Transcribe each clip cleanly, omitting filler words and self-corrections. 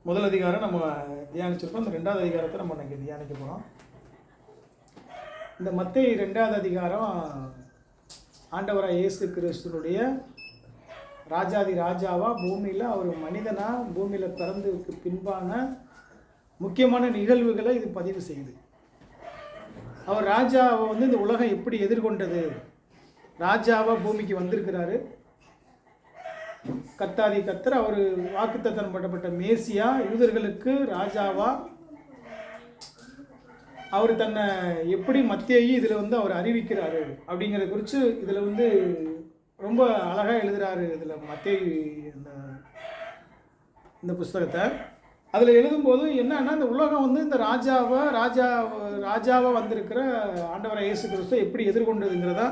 முதல் அதிகாரம் நம்ம தியானிச்சிருக்கோம். இந்த 2வது அதிகாரத்தை நம்ம இன்னைக்கு தியானிக்க போகிறோம். இந்த மத்தேயு 2வது அதிகாரம் ஆண்டவராக இயேசு கிறிஸ்துனுடைய ராஜாதி ராஜாவா பூமியில் அவர் மனிதனா பூமியில் பிறந்ததுக்கு பின்பான முக்கியமான நிகழ்வுகளை இது பதிவு செய்யுது. அவர் ராஜாவை இந்த உலகம் எப்படி எதிர்கொண்டது, ராஜாவா பூமிக்கு வந்திருக்கிறாரு. கர்த்தாதி கர்த்தர் அவர் வாக்குத்தத்தம் பண்ணப்பட்ட மேசியா, யூதர்களுக்கு ராஜாவா அவர் தன்னை எப்படி மத்தேயு இதில் அவர் அறிவிக்கிறாரு அப்படிங்கிறத குறித்து இதில் ரொம்ப அழகாக எழுதுகிறாரு. இதில் மத்தேயு இந்த புஸ்தகத்தை அதில் எழுதும்போது என்னன்னா, இந்த உலகம் இந்த ராஜாவாக வந்திருக்கிற ஆண்டவராக இயேசு கிறிஸ்துவை எப்படி எதிர்கொண்டதுங்கிறதா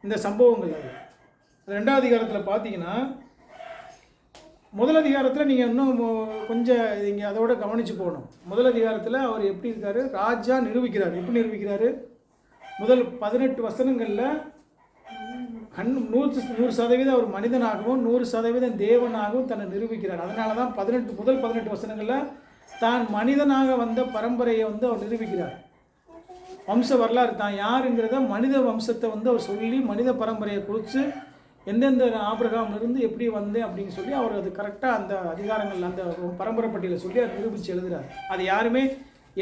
இந்த சம்பவங்கள். அது 2வது அதிகாரத்தில் பார்த்தீங்கன்னா, முதல் அதிகாரத்தில் நீங்கள் இன்னும் கொஞ்சம் நீங்கள் அதோட கவனித்து போகணும். முதல் அதிகாரத்தில் அவர் எப்படி இருக்கார், ராஜா நிரூபிக்கிறார். எப்படி நிரூபிக்கிறாரு? முதல் 18 வசனங்களில் 100% அவர் மனிதனாகவும் 100% தேவனாகவும் தன்னை நிரூபிக்கிறார். அதனால தான் முதல் 18 வசனங்களில் தான் மனிதனாக வந்த பரம்பரையை அவர் நிரூபிக்கிறார். வம்ச வரலாறு தான் யாருங்கிறத மனித வம்சத்தை அவர் சொல்லி மனித பரம்பரையை குறித்து எந்தெந்த ஆபிரகாமிலிருந்து எப்படி வந்தேன் அப்படின்னு சொல்லி அவர் அது கரெக்டாக அந்த அதிகாரங்கள் அந்த பரம்பரை பட்டியலை சொல்லி அதை நிரூபித்து எழுதுகிறார். அது யாருமே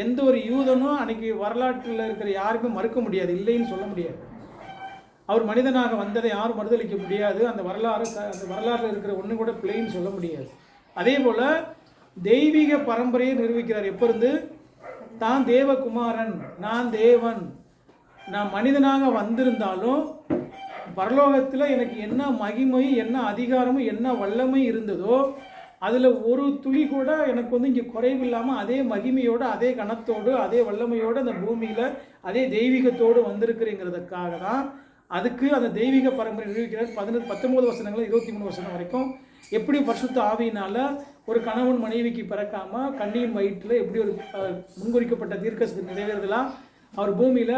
எந்த ஒரு யூதனும் அன்றைக்கி வரலாற்றில் இருக்கிற யாருமே மறுக்க முடியாது, இல்லைன்னு சொல்ல முடியாது. அவர் மனிதனாக வந்ததை யாரும் மறுதளிக்க முடியாது. அந்த வரலாறில் இருக்கிற ஒன்று கூட பிள்ளைன்னு சொல்ல முடியாது. அதே போல் தெய்வீக பரம்பரையை நிரூபிக்கிறார். எப்போ இருந்து? தான் தேவகுமாரன், நான் தேவன், நான் மனிதனாக வந்திருந்தாலும் பரலோகத்தில் எனக்கு என்ன மகிமை, என்ன அதிகாரமும், என்ன வல்லமை இருந்ததோ அதில் ஒரு துளி கூட எனக்கு இங்கே குறைவில்லாமல் அதே மகிமையோடு, அதே கணத்தோடு, அதே வல்லமையோடு அந்த பூமியில் அதே தெய்வீகத்தோடு வந்திருக்கிறேங்கிறதுக்காக தான் அதுக்கு அந்த தெய்வீக பரம்பரை நிரூபிக்கிறார். 19 வசனங்கள் 23 வசனம் வரைக்கும் எப்படி பரிசுத்த ஆவியினால் ஒரு கணவன் மனைவிக்கு பிறக்காமல் கண்ணியின் வயிற்றில் எப்படி ஒரு முன்குறிக்கப்பட்ட தீர்க்கதரிசனம் நிறைவேறுதலாம் அவர் பூமியில்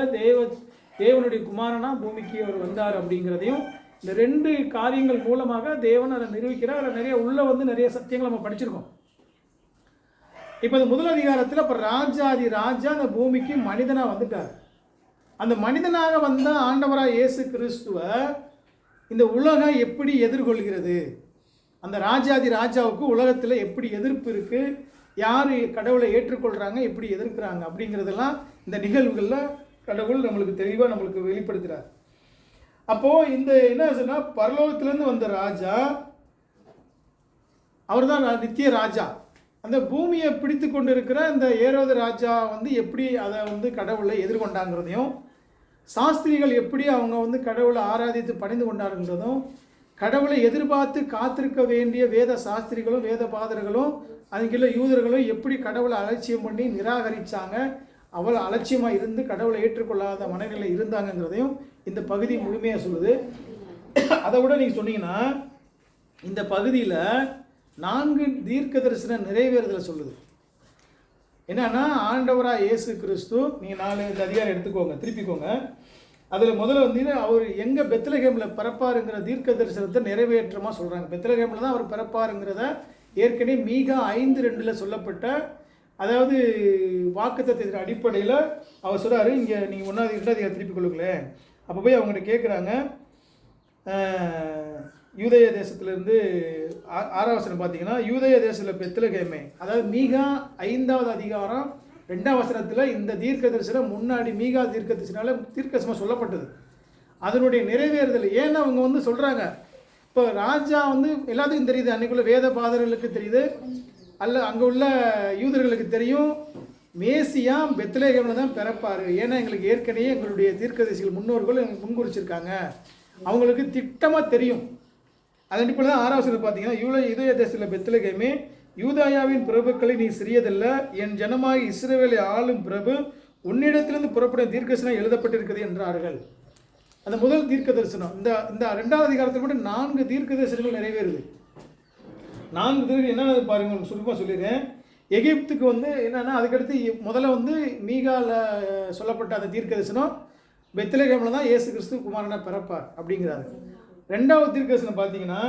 தேவனுடைய குமாரனா பூமிக்கு அவர் வந்தார் அப்படிங்கிறதையும் இந்த 2 காரியங்கள் மூலமாக தேவன் அதை நிரூபிக்கிறார். அதில் நிறைய நிறைய சத்தியங்கள் நம்ம படிச்சிருக்கோம். இப்போ இந்த முதல் அதிகாரத்தில் இப்போ ராஜா அந்த பூமிக்கு மனிதனாக வந்துட்டார். அந்த மனிதனாக வந்த ஆண்டவராக இயேசு கிறிஸ்துவை இந்த உலகம் எப்படி எதிர்கொள்கிறது, அந்த ராஜாவுக்கு உலகத்தில் எப்படி எதிர்ப்பு இருக்குது, யார் கடவுளை ஏற்றுக்கொள்கிறாங்க, எப்படி எதிர்க்கிறாங்க அப்படிங்கிறதெல்லாம் இந்த நிகழ்வுகளில் கடவுள் நம்மளுக்கு வெளிப்படுத்துகிறார். அப்போது இந்த என்ன சொன்னால், பரலோகத்திலேருந்து வந்த ராஜா அவர் தான் நித்திய ராஜா. அந்த பூமியை பிடித்து கொண்டு இருக்கிற இந்த ஏரோது ராஜா எப்படி அதை கடவுளை எதிர்கொண்டாங்கிறதையும், சாஸ்திரிகள் எப்படி அவங்க கடவுளை ஆராதித்து பணிந்து கொண்டாருங்கிறதும், கடவுளை எதிர்பார்த்து காத்திருக்க வேண்டிய வேத சாஸ்திரிகளும் வேத பாதர்களும் அதுக்குள்ள யூதர்களும் எப்படி கடவுளை அலட்சியம் பண்ணி நிராகரித்தாங்க, அவ்வளோ அலட்சியமாக இருந்து கடவுளை ஏற்றுக்கொள்ளாத மனநிலை இருந்தாங்கங்கிறதையும் இந்த பகுதி முழுமையாக சொல்லுது. அதை விட நீங்கள் சொன்னீங்கன்னா, இந்த பகுதியில் 4 தீர்க்க தரிசன நிறைவேறுதலை சொல்லுது. என்னன்னா, ஆண்டவராக இயேசு கிறிஸ்து, நீங்கள் 4 இந்த அதிகாரம் எடுத்துக்கோங்க, திருப்பிக்கோங்க. அதில் முதல்ல அவர் எங்கே பெத்லகேமில் பிறப்பாருங்கிற தீர்க்க தரிசனத்தை நிறைவேற்றமாக சொல்கிறாங்க. பெத்லகேமில் தான் அவர் பிறப்பாருங்கிறத ஏற்கனவே மீகா 5:2 சொல்லப்பட்ட, அதாவது வாக்குத்தத்தத்தின் அடிப்படையில் அவர் சொல்கிறாரு. இங்கே நீங்கள் 1வது 2வது திருப்பி கொள்ளுங்களேன். அப்போ போய் அவங்ககிட்ட கேட்குறாங்க, யூதேய தேசத்துலேருந்து 6வது வசனம் பார்த்தீங்கன்னா, யூதேய தேசத்தில் பெத்லகேமே, அதாவது மீகா 5வது அதிகாரம் 2வது வசனத்தில் இந்த தீர்க்க தரிசனம் முன்னாடி மீகா தீர்க்க தரிசனமாக சொல்லப்பட்டது. அதனுடைய நிறைவேறுதல் ஏன்னா அவங்க சொல்கிறாங்க, இப்போ ராஜா எல்லாத்துக்கும் தெரியுது, அன்றைக்குள்ள வேத பாதர்களுக்கு தெரியுது, அங்கே உள்ள யூதர்களுக்கு தெரியும், மேசியா பெத்லகேமில் தான் பிறப்பார். ஏன்னா எங்களுக்கு ஏற்கனவே எங்களுடைய தீர்க்கதரிசிகள் முன்னோர்கள் எங்களுக்கு முன்குறிச்சிருக்காங்க, அவங்களுக்கு திட்டமாக தெரியும். அதன் அடிப்படையில் தான் 6வது வசனம் பார்த்தீங்கன்னா, யூதேய தேசத்தில் பெத்லகேமே, யூதாயாவின் பிரபுக்களை நீ சிறியதல்ல, என் ஜனமாகி இஸ்ரவேலை ஆளும் பிரபு உன்னிடத்திலிருந்து புறப்படும் தீர்க்கதரிசனம் எழுதப்பட்டிருக்கிறது என்றார்கள். அந்த முதல் தீர்க்க தரிசனம் இந்த 2வது அதிகாரத்தில் மட்டும் 4 தீர்க்க தரிசனங்கள் நிறைவேறுது. 4 தீர்க்க என்ன பாருங்க, உங்களுக்கு சுருக்கமாக சொல்லிடுறேன். எகிப்துக்கு என்னென்னா, அதுக்கடுத்து முதல்ல மீகாவில் சொல்லப்பட்ட அந்த தீர்க்க தரிசனம் பெத்லகேமில் தான் இயேசு கிறிஸ்து குமாரனாக பிறப்பார் அப்படிங்கிறாரு. 2வது தீர்க்க தரிசனம் பார்த்தீங்கன்னா,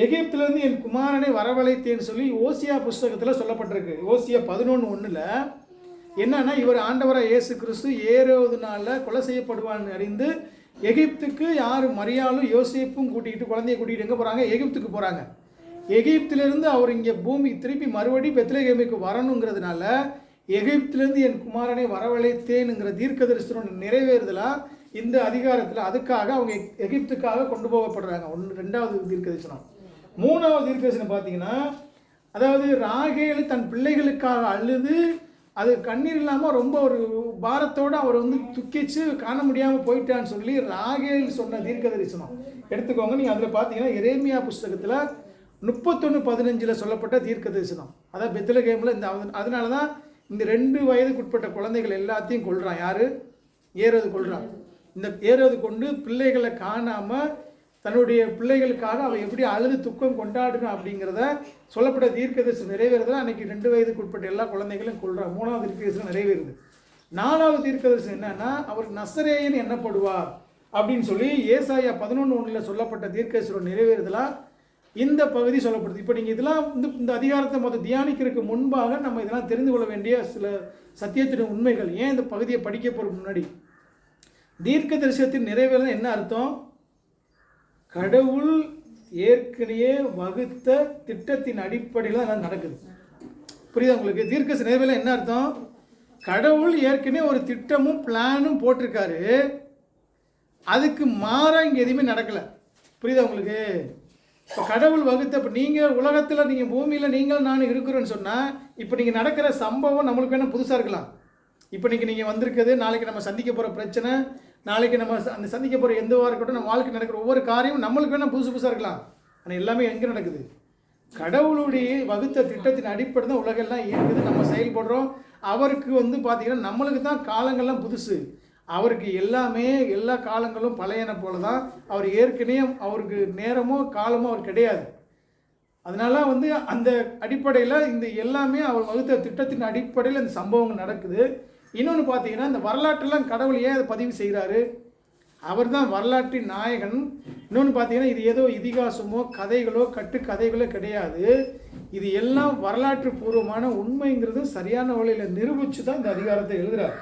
எகிப்திலிருந்து என் குமாரனை வரவழைத்தேன்னு சொல்லி ஓசியா புஸ்தகத்தில் சொல்லப்பட்டிருக்கு. ஓசியா 11:1 என்னன்னா, இவர் ஆண்டவராக இயேசு கிறிஸ்து ஏரோது நாளில் கொலை செய்யப்படுவான்னு அறிந்து எகிப்துக்கு யார் மரியாளும் யோசேப்பும் கூட்டிகிட்டு குழந்தைய கூட்டிகிட்டு எங்கே போகிறாங்க? எகிப்துக்கு போகிறாங்க. எகிப்திலிருந்து அவர் இங்கே பூமி திருப்பி மறுபடி பெத்லகேமுக்கு வரணுங்கிறதுனால எகிப்திலிருந்து என் குமாரனை வரவழைத்தேனுங்கிற தீர்க்க தரிசனம் நிறைவேறுதலாக இந்த அதிகாரத்தில் அதுக்காக அவங்க எகிப்துக்காக கொண்டு போகப்படுறாங்க. 2வது தீர்க்க தரிசனம். 3வது தீர்க்க தரிசனம் பார்த்தீங்கன்னா, அதாவது ராகேல் தன் பிள்ளைகளுக்காக அழுது அது கண்ணீர் இல்லாமல் ரொம்ப ஒரு பாரத்தோடு அவர் வந்து துக்கிச்சு காண முடியாமல் போயிட்டான்னு சொல்லி ராகேல் சொன்ன தீர்க்க தரிசனம் எடுத்துக்கோங்க. நீங்கள் அதில் பார்த்தீங்கன்னா எரேமியா புஸ்தகத்தில் 31:15 சொல்லப்பட்ட தீர்க்க தரிசனம். அதாவது பெத்லகேமில் இந்த அதனால தான் இந்த 2 வயதுக்குட்பட்ட குழந்தைகள் எல்லாத்தையும் கொள்கிறான். யார்? ஏரோது கொள்கிறான். இந்த ஏரோது கொண்டு பிள்ளைகளை காணாமல் தன்னுடைய பிள்ளைகளுக்காக அவன் எப்படி அழுது துக்கம் கொண்டாடணும் அப்படிங்கிறத சொல்லப்பட்ட தீர்க்க தரிசனம் நிறைவேறுதல் அன்றைக்கி 2 வயதுக்குட்பட்ட எல்லா குழந்தைகளையும் கொள்கிறான். 3வது தீர்க்க தரிசனம் நிறைவேறுது. 4வது தீர்க்க தரிசனம் என்னன்னா, அவர் நசரேயன் எண்ணப்படுவார் அப்படின்னு சொல்லி ஏசாயா 11:1 சொல்லப்பட்ட தீர்க்க தரிசனம் நிறைவேறுதலாக இந்த பகுதி சொல்லப்படுது. இப்போ நீங்கள் இதெல்லாம் வந்து இந்த அதிகாரத்தை மொத்தம் தியானிக்கிறதுக்கு முன்பாக நம்ம இதெல்லாம் தெரிந்து கொள்ள வேண்டிய சில சத்தியத்தின் உண்மைகள். ஏன் இந்த பகுதியை படிக்க போகிற முன்னாடி தீர்க்க தரிசனத்தின் நிறைவேற என்ன அர்த்தம்? கடவுள் ஏற்கனவே வகுத்த திட்டத்தின் அடிப்படையில் தான் நடக்குது. புரியுதா உங்களுக்கு? தீர்க்க நிறைவேற என்ன அர்த்தம்? கடவுள் ஏற்கனவே ஒரு திட்டமும் பிளானும் போட்டிருக்காரு, அதுக்கு மாறாக இங்கே எதுவுமே நடக்கலை. புரியுதா உங்களுக்கு? இப்போ கடவுள் வகுத்த, இப்போ நீங்கள் உலகத்தில் நீங்கள் பூமியில் நீங்கள் நான் இருக்கிறோன்னு சொன்னால் இப்போ நீங்கள் நடக்கிற சம்பவம் நம்மளுக்கு வேணால் புதுசாக இருக்கலாம். இப்போ நீங்கள் வந்திருக்குது, நாளைக்கு நம்ம சந்திக்க போகிற பிரச்சனை, நாளைக்கு நம்ம அந்த சந்திக்க போகிற எதுவாக இருக்கட்டும், நம்ம வாழ்க்கை நடக்கிற ஒவ்வொரு காரியமும் நம்மளுக்கு வேணால் புதுசாக இருக்கலாம். ஆனால் எல்லாமே எங்கே நடக்குது? கடவுளுடைய வகுத்த திட்டத்தின் அடிப்படை தான் உலகெல்லாம் இயங்குது, நம்ம செயல்படுறோம். அவருக்கு வந்து பார்த்திங்கன்னா நம்மளுக்கு தான் காலங்கள்லாம் புதுசு, அவருக்கு எல்லாமே எல்லா காலங்களும் பழையன போல தான். அவர் ஏற்கனவே அவருக்கு நேரமோ காலமோ அவர் கிடையாது. அதனால வந்து அந்த அடிப்படையில் இந்த எல்லாமே அவர் வகுத்த திட்டத்தின் அடிப்படையில் இந்த சம்பவங்கள் நடக்குது. இன்னொன்று பார்த்தீங்கன்னா, இந்த வரலாற்றெல்லாம் கடவுள் ஏன் அதை பதிவு செய்கிறாரு? அவர் தான் வரலாற்றின் நாயகன். இன்னொன்று பார்த்தீங்கன்னா, இது ஏதோ இதிகாசமோ கதைகளோ கட்டுக்கதைகளோ கிடையாது. இது எல்லாம் வரலாற்று பூர்வமான உண்மைங்கிறது சரியான வழியில் நிரூபித்து தான் இந்த அதிகாரத்தை எழுதுகிறார்.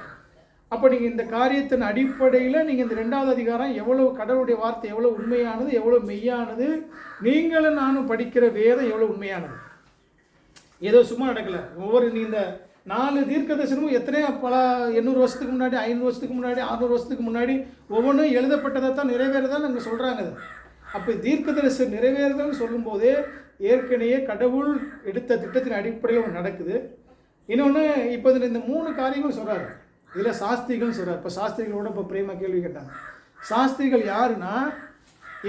அப்போ நீங்கள் இந்த காரியத்தின் அடிப்படையில் நீங்கள் இந்த 2வது அதிகாரம் எவ்வளோ கடவுளுடைய வார்த்தை எவ்வளோ உண்மையானது, எவ்வளோ மெய்யானது, நீங்களும் நானும் படிக்கிற வேதம் எவ்வளோ உண்மையானது, ஏதோ சும்மா நடக்கலை. ஒவ்வொரு இந்த 4 தீர்க்க தரிசனமும் எத்தனையோ பல 800 வருஷத்துக்கு முன்னாடி, 500 வருஷத்துக்கு முன்னாடி, 600 வருஷத்துக்கு முன்னாடி ஒவ்வொன்றும் எழுதப்பட்டதை தான் நிறைவேறதான் நாங்கள் சொல்கிறாங்க. அப்போ தீர்க்க தரிசனம் நிறைவேறுதல்னு சொல்லும்போதே ஏற்கனவே கடவுள் எடுத்த திட்டத்தின் அடிப்படையில் ஒன்று நடக்குது. இன்னொன்று இப்போ இதில் இந்த 3 காரியங்களும் சொல்கிறாரு. இதில் சாஸ்திரிகள்னு சொல்கிறார். இப்போ சாஸ்திரிகளோட இப்போ பிரேமா கேள்வி கேட்டாங்க. சாஸ்திரிகள் யாருன்னா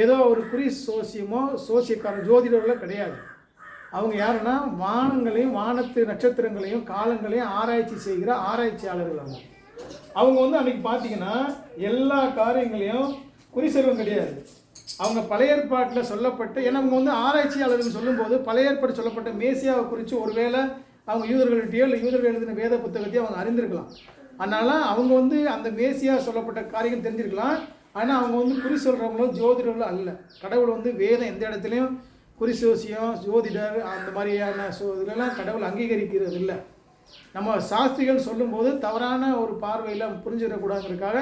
ஏதோ ஒரு குறி சோசியமோ சோசியக்காரன் ஜோதிடர்களோ கிடையாது. அவங்க யாருன்னா வானங்களையும் வானத்து நட்சத்திரங்களையும் காலங்களையும் ஆராய்ச்சி செய்கிற ஆராய்ச்சியாளர்கள். அவங்க வந்து அன்றைக்கி பார்த்தீங்கன்னா எல்லா காரியங்களையும் குறி செல்வம் கிடையாது. அவங்க பழைய ஏற்பாட்டில் சொல்லப்பட்ட, ஏன்னா அவங்க வந்து ஆராய்ச்சியாளர்கள் சொல்லும்போது பழைய ஏற்பாடு சொல்லப்பட்ட மேசியாவை குறித்து ஒருவேளை அவங்க யூதர்கள்கிட்டயோ இல்லை யூதர்கள் எழுதின வேத புத்தகத்தையோ அவங்க அறிந்திருக்கலாம். அதனால் அவங்க வந்து அந்த மேசியா சொல்லப்பட்ட காரியங்கள் தெரிஞ்சிருக்கலாம். ஆனால் அவங்க வந்து குறி சொல்கிறவங்களோ ஜோதிடர்களோ அல்ல. கடவுள் வந்து வேதம் எந்த இடத்துலையும் குறி சோசியம் ஜோதிடர் அந்த மாதிரியான இதெல்லாம் கடவுள் அங்கீகரிக்கிறது இல்லை. நம்ம சாஸ்திரிகள் சொல்லும்போது தவறான ஒரு பார்வையில் புரிஞ்சிடக்கூடாதுங்கிறதுக்காக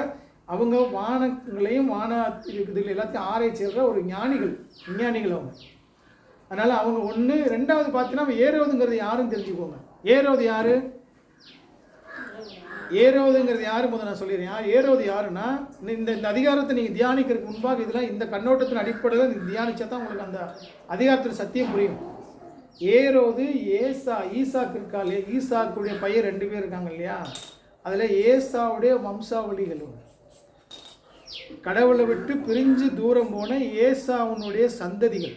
அவங்க வானங்களையும் வான இதில் எல்லாத்தையும் ஆராய்ச்சிடுற ஒரு விஞ்ஞானிகள் அவங்க. அதனால் அவங்க ஒன்று. 2வது பார்த்தீங்கன்னா ஏரோதுங்கிறது யாருன்னு தெரிஞ்சுக்கோங்க. ஏரோது யார்? ஏரோதுங்கிறது யார் முதல்ல நான் சொல்லிடுறேன். ஏரோது யாருன்னா, இந்த அதிகாரத்தை நீங்கள் தியானிக்கிறதுக்கு முன்பாக இதெல்லாம் இந்த கண்ணோட்டத்தின் அடிப்படையில் நீங்கள் தியானிச்சா தான் உங்களுக்கு அந்த அதிகாரத்தில் சத்தியம் புரியும். ஏரோது ஈசாக்கு இருக்கா இல்லையா, ஈசாக்குடைய பையன் 2 பேர் இருக்காங்க இல்லையா, அதில் ஏசாவுடைய வம்சாவளிகள் கடவுளை விட்டு பிரிஞ்சு தூரம் போன ஏசாவுனுடைய சந்ததிகள்.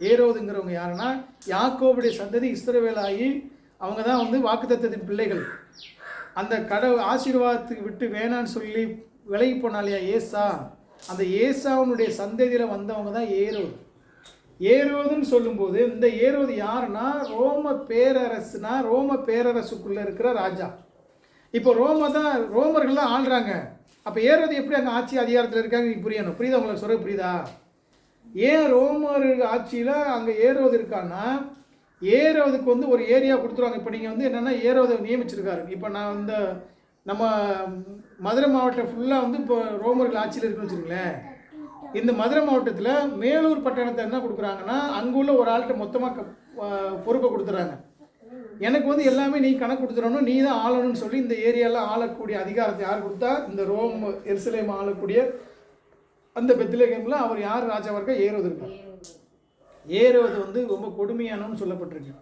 ஏரோதுங்கிறவங்க யாருன்னா யாக்கோபுடைய சந்ததி, இஸ்ரவேலாகி அவங்க தான் வந்து வாக்குத்தத்தத்தின் பிள்ளைகள். அந்த கடவுள் ஆசீர்வாதத்துக்கு விட்டு வேணான்னு சொல்லி விலகி போனாலையா ஏசா, அந்த ஏசாவுனுடைய சந்ததியில் வந்தவங்க தான் ஏரோது. ஏரோதுன்னு சொல்லும்போது இந்த ஏரோது யாருன்னா ரோம பேரரசுக்குள்ளே இருக்கிற ராஜா. இப்போ ரோமர்கள் தான் ஆள்றாங்க. அப்போ ஏரோது எப்படி அங்கே ஆட்சி அதிகாரத்தில் இருக்காங்க? நீங்கள் புரியணும். புரியுதா உங்களுக்கு? சொல்ல புரியுதா? ஏன் ரோமர் ஆட்சியில் அங்கே ஏரோது இருக்கான்னா, ஏரோதுக்கு வந்து ஒரு ஏரியா கொடுத்துருவாங்க. இப்போ நீங்கள் வந்து என்னென்னா ஏரோதை நியமிச்சிருக்காரு. இப்போ நான் இந்த நம்ம மதுரை மாவட்டம் ஃபுல்லாக வந்து இப்போ ரோமர்கள் ஆட்சியில் இருக்குன்னு வச்சுருங்களேன். இந்த மதுரை மாவட்டத்தில் மேலூர் பட்டணத்தை என்ன கொடுக்குறாங்கன்னா, அங்கே உள்ள ஒரு ஆள்கிட்ட மொத்தமாக பொறுப்பை கொடுத்துட்றாங்க. எனக்கு வந்து எல்லாமே நீ கணக்கு கொடுத்துடணும், நீ தான் ஆளணும்னு சொல்லி இந்த ஏரியாவில் ஆளக்கூடிய அதிகாரத்தை யார் கொடுத்தா, இந்த எருசலேம் ஆளக்கூடிய அந்த பெத்லகேமில் அவர் யார் ராஜாவாக இருக்கா? ஏரோது இருக்கார். ஏரோது வந்து ரொம்ப கொடுமையானவன்னு சொல்லப்பட்டிருக்கு.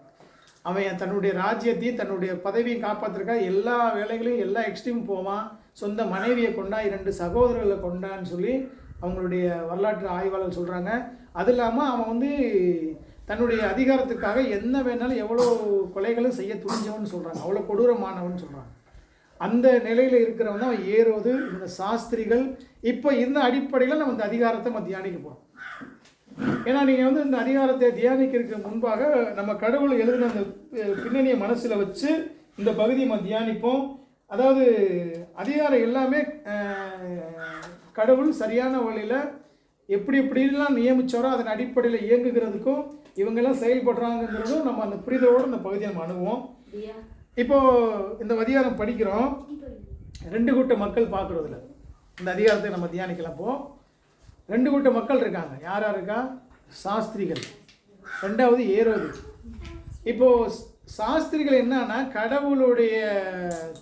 அவன் தன்னுடைய ராஜ்யத்தையும் தன்னுடைய பதவியும் காப்பாற்றுறக்கா எல்லா வேலைகளையும் எல்லா எக்ஸ்ட்ரீமும் போவான். சொந்த மனைவியை கொண்டா, 2 சகோதரர்களை கொண்டான்னு சொல்லி அவங்களுடைய வரலாற்று ஆய்வாளர் சொல்கிறாங்க. அது இல்லாமல் அவன் வந்து தன்னுடைய அதிகாரத்துக்காக என்ன வேணாலும் எவ்வளோ கொலைகளும் செய்ய துணிஞ்சவன்னு சொல்கிறாங்க. அவ்வளோ கொடூரமானவன் சொல்கிறாங்க. அந்த நிலையில் இருக்கிறவன் தான் அவன் ஏரோது. இந்த சாஸ்திரிகள் இப்போ இந்த அடிப்படையில் நம்ம இந்த அதிகாரத்தை நம்ம தியானிக்க போகிறோம். ஏன்னா நீங்கள் வந்து இந்த அதிகாரத்தை தியானிக்கிறதுக்கு முன்பாக நம்ம கடவுள் எழுதின அந்த பின்னணியை மனசில் வச்சு இந்த பகுதியை நம்ம தியானிப்போம். அதாவது அதிகாரம் எல்லாமே கடவுள் சரியான வழியில் எப்படிலாம் நியமித்தாரோ அதன் அடிப்படையில் இயங்குகிறதுக்கும் இவங்கெல்லாம் செயல்படுறாங்கிறதும் நம்ம அந்த புரிதலோடு இந்த பகுதியை நம்ம அணுகுவோம். இப்போது இந்த அதிகாரம் படிக்கிறோம். 2 கூட்ட மக்கள் பார்க்குறதுல இந்த அதிகாரத்தை நம்ம தியானிக்கலாம். இப்போது 2 கூட்ட மக்கள் இருக்காங்க. யார் இருக்கா? சாஸ்திரிகள், 2வது ஏரோது. இப்போது சாஸ்திரிகள் என்னன்னா, கடவுளுடைய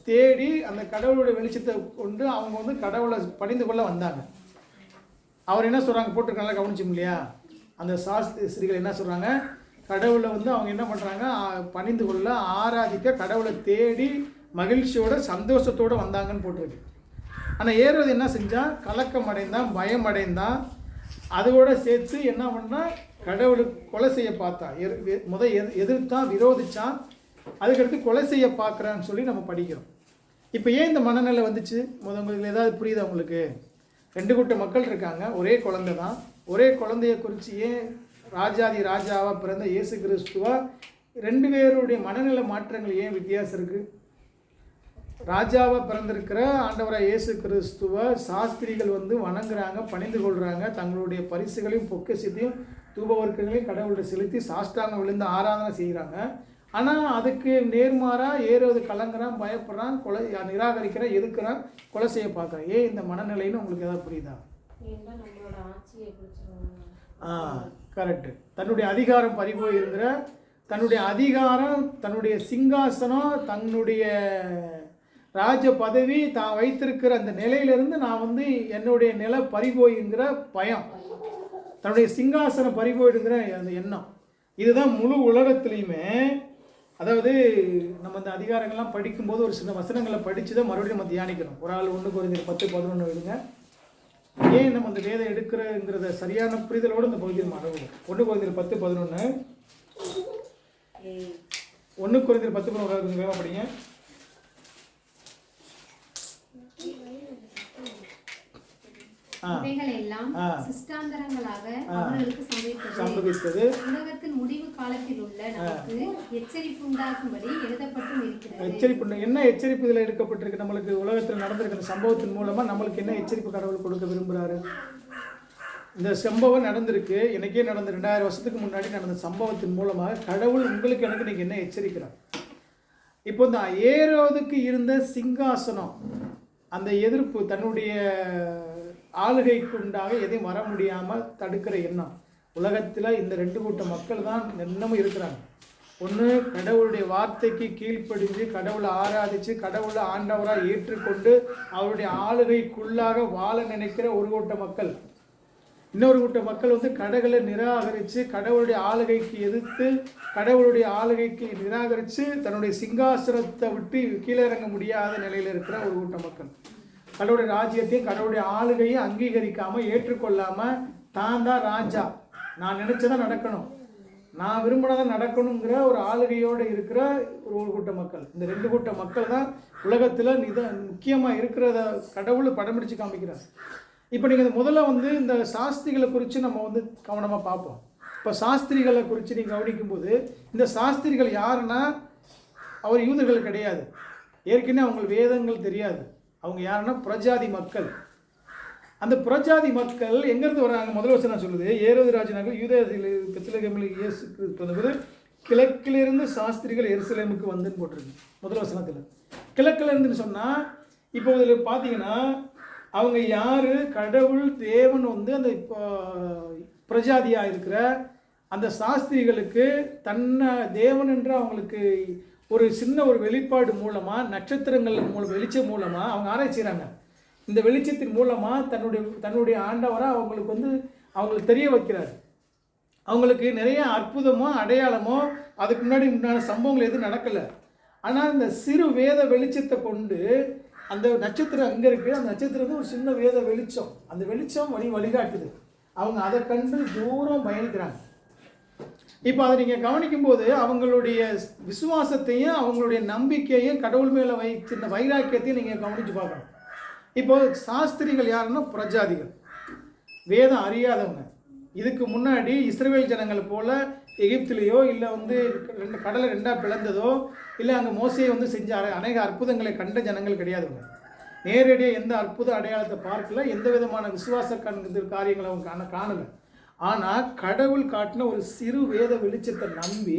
தேடி அந்த கடவுளுடைய வெளிச்சத்தை கொண்டு அவங்க வந்து கடவுளை பணிந்து கொள்ள வந்தாங்க. அவர் என்ன சொல்கிறாங்க போட்டிருக்காங்க, கவனிச்சோம் இல்லையா? அந்த சாஸ்திரிகள் என்ன சொல்கிறாங்க, கடவுளை வந்து அவங்க என்ன பண்ணுறாங்க, பணிந்து கொள்ள ஆராதிக்க கடவுளை தேடி மகிழ்ச்சியோட சந்தோஷத்தோடு வந்தாங்கன்னு போட்டிருக்கு. ஆனால் ஏரோது என்ன செஞ்சால், கலக்கம் அடைந்தான், பயம் அடைந்தான். அதோட சேர்த்து என்ன பண்ணால் கடவுளுக்கு கொலை செய்ய பார்த்தான். எதிர்த்தான், விரோதித்தான். அதுக்கடுத்து கொலை செய்ய பார்க்குறான்னு சொல்லி நம்ம படிக்கிறோம். இப்போ ஏன் இந்த மனநிலை வந்துச்சு? உங்களுக்கு ஏதாவது புரியுதா உங்களுக்கு? 2 கூட்ட மக்கள் இருக்காங்க, ஒரே குழந்தை தான். ஒரே குழந்தைய குறித்து ஏன் ராஜாதி ராஜாவாக பிறந்த இயேசு கிறிஸ்துவா 2 பேருடைய மனநிலை மாற்றங்கள் ஏன் வித்தியாசம் இருக்குது? ராஜாவாக பிறந்திருக்கிற ஆண்டவராக இயேசு கிறிஸ்துவை சாஸ்திரிகள் வந்து வணங்குறாங்க, பணிந்து கொள்கிறாங்க. தங்களுடைய பரிசுகளையும் பொக்கிஷத்தையும் தூபவர்க்கங்களையும் கடவுள்கிட்ட செலுத்தி சாஷ்டாங்க விழுந்து ஆராதனை செய்கிறாங்க. ஆனால் அதுக்கு நேர்மாறாக ஏரோது கலங்குறான், பயப்படுறான், கொலை நிராகரிக்கிறான், எதுக்குறான், கொலை செய்ய பார்க்குறான். ஏன் இந்த மனநிலைன்னு உங்களுக்கு எதாவது புரியுதா? கரெக்டு. தன்னுடைய அதிகாரம் பறிபோய் இருக்கிற, தன்னுடைய அதிகாரம், தன்னுடைய சிங்காசனம், தன்னுடைய ராஜ பதவி தான் வைத்திருக்கிற அந்த நிலையிலிருந்து நான் வந்து என்னுடைய நிலை பறிபோய்ங்கிற பயம், தன்னுடைய சிங்காசனம் பறிபோயிடுங்கிற அந்த எண்ணம், இதுதான் முழு உலகத்துலேயுமே. அதாவது நம்ம இந்த அதிகாரங்கள்லாம் படிக்கும்போது ஒரு சில வசனங்களை படித்து தான் மறுபடியும் நம்ம தியானிக்கணும். ஒரு ஆள் 1 கொரிந்தியர் 10:11 எழுதுங்க. ஏன் நம்ம இந்த வேதம் எடுக்கிறங்கிறத சரியான புரிதலோடு இந்த பகுதியில் நம்ம அணுகுவோம். 1 கொரிந்தியர் 10:11 1 கொரிந்தியர் 10:11 வேகமாக படிங்க. எல்லாம் சிஷ்டாந்தரங்களாக அவர்களுக்கு சம்பவித்தது உலகத்தின் முடிவு காலத்தில் உள்ள நமக்கு எச்சரிப்பு உண்டாக்கும்படி எழுதப்பட்டும் இருக்கிறது. எச்சரிப்பு என்ன எச்சரிப்பு இதில் எடுக்கப்பட்டிருக்கு? நம்மளுக்கு உலகத்தில் நடந்திருக்கிற சம்பவத்தின் மூலமா நம்மளுக்கு என்ன எச்சரிப்பு கடவுள் கொடுக்க விரும்புகிறாரு? இந்த சம்பவம் நடந்திருக்கு, எனக்கே நடந்த 2000 வருஷத்துக்கு முன்னாடி நடந்த சம்பவத்தின் மூலமாக கடவுள் உங்களுக்கு எனக்கு இன்னைக்கு என்ன எச்சரிக்கிறார்? இப்போ இந்த ஏரோதுக்கு இருந்த சிங்காசனம், அந்த எதிர்ப்பு, தன்னுடைய ஆளுகைக்கு உண்டாக எதையும் வர முடியாமல் தடுக்கிற எண்ணம் உலகத்தில் இந்த 2 கூட்ட மக்கள் தான் இன்னமும் இருக்கிறாங்க. ஒன்று கடவுளுடைய வார்த்தைக்கு கீழ்ப்படிஞ்சு கடவுளை ஆராதித்து கடவுளை ஆண்டவராக ஏற்றுக்கொண்டு அவருடைய ஆளுகைக்குள்ளாக வாழ நினைக்கிற ஒரு கூட்ட மக்கள். இன்னொரு கூட்ட மக்கள் வந்து கடவுளை நிராகரித்து கடவுளுடைய ஆளுகைக்கு எதிர்த்து கடவுளுடைய ஆளுகைக்கு நிராகரித்து தன்னுடைய சிங்காசனத்தை விட்டு கீழே இறங்க முடியாத நிலையில் இருக்கிற ஒரு கூட்ட மக்கள். கடவுளுடைய ராஜ்யத்தையும் கடவுளுடைய ஆளுகையும் அங்கீகரிக்காமல் ஏற்றுக்கொள்ளாமல் தான் ராஜா, நான் நினச்சதான் நடக்கணும், நான் விரும்பினதான் நடக்கணுங்கிற ஒரு ஆளுகையோடு இருக்கிற ஒரு கூட்ட மக்கள். இந்த 2 கூட்ட மக்கள் தான் உலகத்தில் முக்கியமாக இருக்கிறத கடவுள் படம் பிடிச்சு காமிக்கிறார். இப்போ நீங்கள் முதல்ல வந்து இந்த சாஸ்திரிகளை குறித்து நம்ம வந்து கவனமாக பார்ப்போம். இப்போ சாஸ்திரிகளை குறித்து நீங்கள் கவனிக்கும்போது இந்த சாஸ்திரிகள் யாருன்னா, அவர் யூதர்கள் கிடையாது, ஏற்கனவே அவங்களுக்கு வேதங்கள் தெரியாது. அவங்க யாருன்னா புறஜாதி மக்கள். அந்த புறஜாதி மக்கள் எங்கேருந்து வராங்க? முதல் வசனம் சொல்லுது, ஏரோது ராஜனாக யூதேயாவில் பெத்லகேமில் இயேசு பிறந்தபோது கிழக்கிலிருந்து சாஸ்திரிகள் எருசலேமுக்கு வந்துன்னு போட்டிருக்கு முதல் வசனத்தில். கிழக்கில் இருந்துன்னு சொன்னால் இப்போ இதில் பார்த்தீங்கன்னா அவங்க யார்? கடவுள் தேவன் வந்து அந்த பிரஜாதியாக இருக்கிற அந்த சாஸ்திரிகளுக்கு தன்னை தேவன் என்று அவங்களுக்கு ஒரு சின்ன ஒரு வெளிப்பாடு மூலமாக, நட்சத்திரங்கள் வெளிச்சம் மூலமாக அவங்க ஆராய்ச்சி செய்கிறாங்க. இந்த வெளிச்சத்தின் மூலமாக தன்னுடைய ஆண்டவராக அவங்களுக்கு வந்து அவங்களுக்கு தெரிய வைக்கிறார். அவங்களுக்கு நிறைய அற்புதமோ அடையாளமோ அதுக்கு முன்னாடி சம்பவங்கள் எதுவும் நடக்கலை. ஆனால் இந்த சிறு வேத வெளிச்சத்தை கொண்டு அந்த நட்சத்திரம் அங்கே இருக்குது, அந்த நட்சத்திரம் ஒரு சின்ன வேத வெளிச்சம், அந்த வெளிச்சம் வழிகாட்டுது. அவங்க அதை கண்டு தூரம் பயணிக்கிறாங்க. இப்போ அதை நீங்கள் கவனிக்கும்போது அவங்களுடைய விசுவாசத்தையும் அவங்களுடைய நம்பிக்கையும் கடவுள் மேலே வைத்திருந்த வைராக்கியத்தையும் நீங்கள் கவனித்து பார்க்கணும். இப்போ சாஸ்திரிகள் யாருன்னா புறஜாதிகள், வேதம் அறியாதவங்க. இதுக்கு முன்னாடி இஸ்ரவேல் ஜனங்கள் போல் எகிப்திலேயோ இல்லை வந்து கடலை ரெண்டாக பிளந்ததோ இல்லை அங்கே மோசையை வந்து செஞ்ச அநேக அற்புதங்களை கண்ட ஜனங்கள் கிடையாதுங்க. நேரடியாக எந்த அற்புத அடையாளத்தை பார்க்கல, எந்த விதமான விசுவாச காரியங்களை அவங்க காணலை. ஆனால் கடவுள் காட்டின ஒரு சிறு வேத வெளிச்சத்தை நம்பி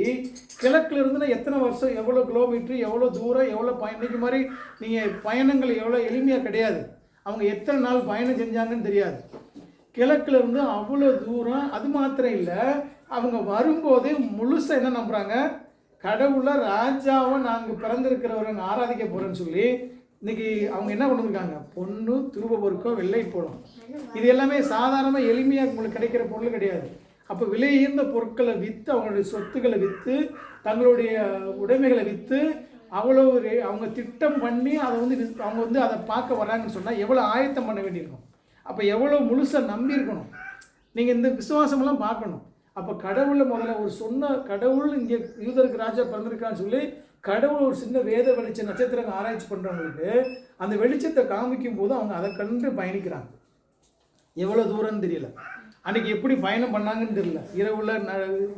கிழக்கில் இருந்துன்னா எத்தனை வருஷம், எவ்வளோ கிலோமீட்டர், எவ்வளோ தூரம், எவ்வளோ இன்னைக்கு மாதிரி நீங்கள் பயணங்கள் எவ்வளோ எளிமையாக கிடையாது. அவங்க எத்தனை நாள் பயணம் செஞ்சாங்கன்னு தெரியாது. கிழக்கில் இருந்து அவ்வளோ தூரம். அது மாத்திரம் இல்லை, அவங்க வரும்போதே முழுசாக என்ன நம்புகிறாங்க? கடவுளை ராஜாவை நாங்கள் பிறந்திருக்கிறவங்க ஆராதிக்க போகிறேன்னு சொல்லி இன்றைக்கி அவங்க என்ன கொண்டு வந்திருக்காங்க? பொண்ணு, திருவ பொருட்கோ, வெள்ளை போடும். இது எல்லாமே சாதாரணமாக எளிமையாக உங்களுக்கு கிடைக்கிற பொருள் கிடையாது. அப்போ விலையுயர்ந்த பொருட்களை விற்று, அவங்களுடைய சொத்துக்களை விற்று, தங்களுடைய உடைமைகளை விற்று அவ்வளோ அவங்க திட்டம் பண்ணி அதை வந்து அவங்க வந்து அதை பார்க்க வராங்கன்னு சொன்னால் எவ்வளோ ஆயத்தம் பண்ண வேண்டியிருக்கும். அப்போ எவ்வளோ முழுசாக நம்பியிருக்கணும். நீங்கள் இந்த விசுவாசமெல்லாம் பார்க்கணும். அப்போ கடவுளை முதல்ல ஒரு சொன்ன கடவுள் இங்கே யூதருக்கு ராஜா பிறந்திருக்கான்னு சொல்லி கடவுள் ஒரு சின்ன வேத வெளிச்ச நட்சத்திரம் ஆராய்ச்சி பண்ணுறவங்களுக்கு அந்த வெளிச்சத்தை காமிக்கும் போது அவங்க அதை கண்டு பயணிக்கிறாங்க. எவ்வளோ தூரம்னு தெரியல, அன்றைக்கி எப்படி பயணம் பண்ணாங்கன்னு தெரியல. இரவுல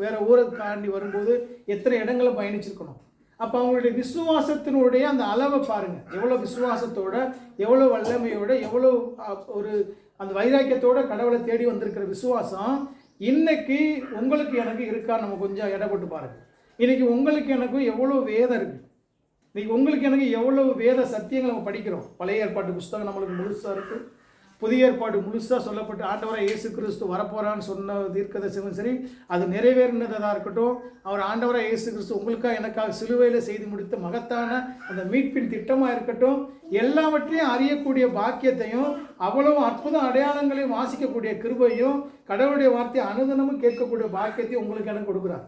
வேறு ஊரை தாண்டி வரும்போது எத்தனை இடங்களை பயணிச்சிருக்கணும். அப்போ அவங்களுடைய விசுவாசத்தினுடைய அந்த அளவை பாருங்கள். எவ்வளோ விசுவாசத்தோட, எவ்வளோ வல்லமையோட, எவ்வளோ ஒரு அந்த வைராக்கியத்தோட கடவுளை தேடி வந்திருக்கிற விசுவாசம் இன்னைக்கு உங்களுக்கு எனக்கு இருக்கா? நம்ம கொஞ்சம் இடப்பட்டு பாருங்கள். இன்றைக்கி உங்களுக்கு எனக்கும் எவ்வளோ வேதம் இருக்குது. இன்றைக்கி உங்களுக்கு எனக்கு எவ்வளோ வேத சத்தியங்கள் நம்ம படிக்கிறோம். பழைய ஏற்பாட்டு புஸ்தகம் நம்மளுக்கு முழுசாக இருக்குது, புதிய ஏற்பாடு முழுசாக சொல்லப்பட்டு ஆண்டவராக இயேசு கிறிஸ்து வரப்போகிறான்னு சொன்ன தீர்க்கதரிசனம் சரி, அது நிறைவேறினதாக இருக்கட்டும். அவர் ஆண்டவராக இயேசு கிறிஸ்து உங்களுக்காக எனக்காக சிலுவையில் செய்து முடித்த மகத்தான அந்த மீட்பின் திட்டமாக இருக்கட்டும், எல்லாவற்றையும் அறியக்கூடிய பாக்கியத்தையும் அவ்வளவு அற்புத அடையாளங்களையும் வாசிக்கக்கூடிய கிருபையும் கடவுளுடைய வார்த்தையை அனுதினமும் கேட்கக்கூடிய பாக்கியத்தையும் உங்களுக்கு எனக்கு கொடுக்குறார்.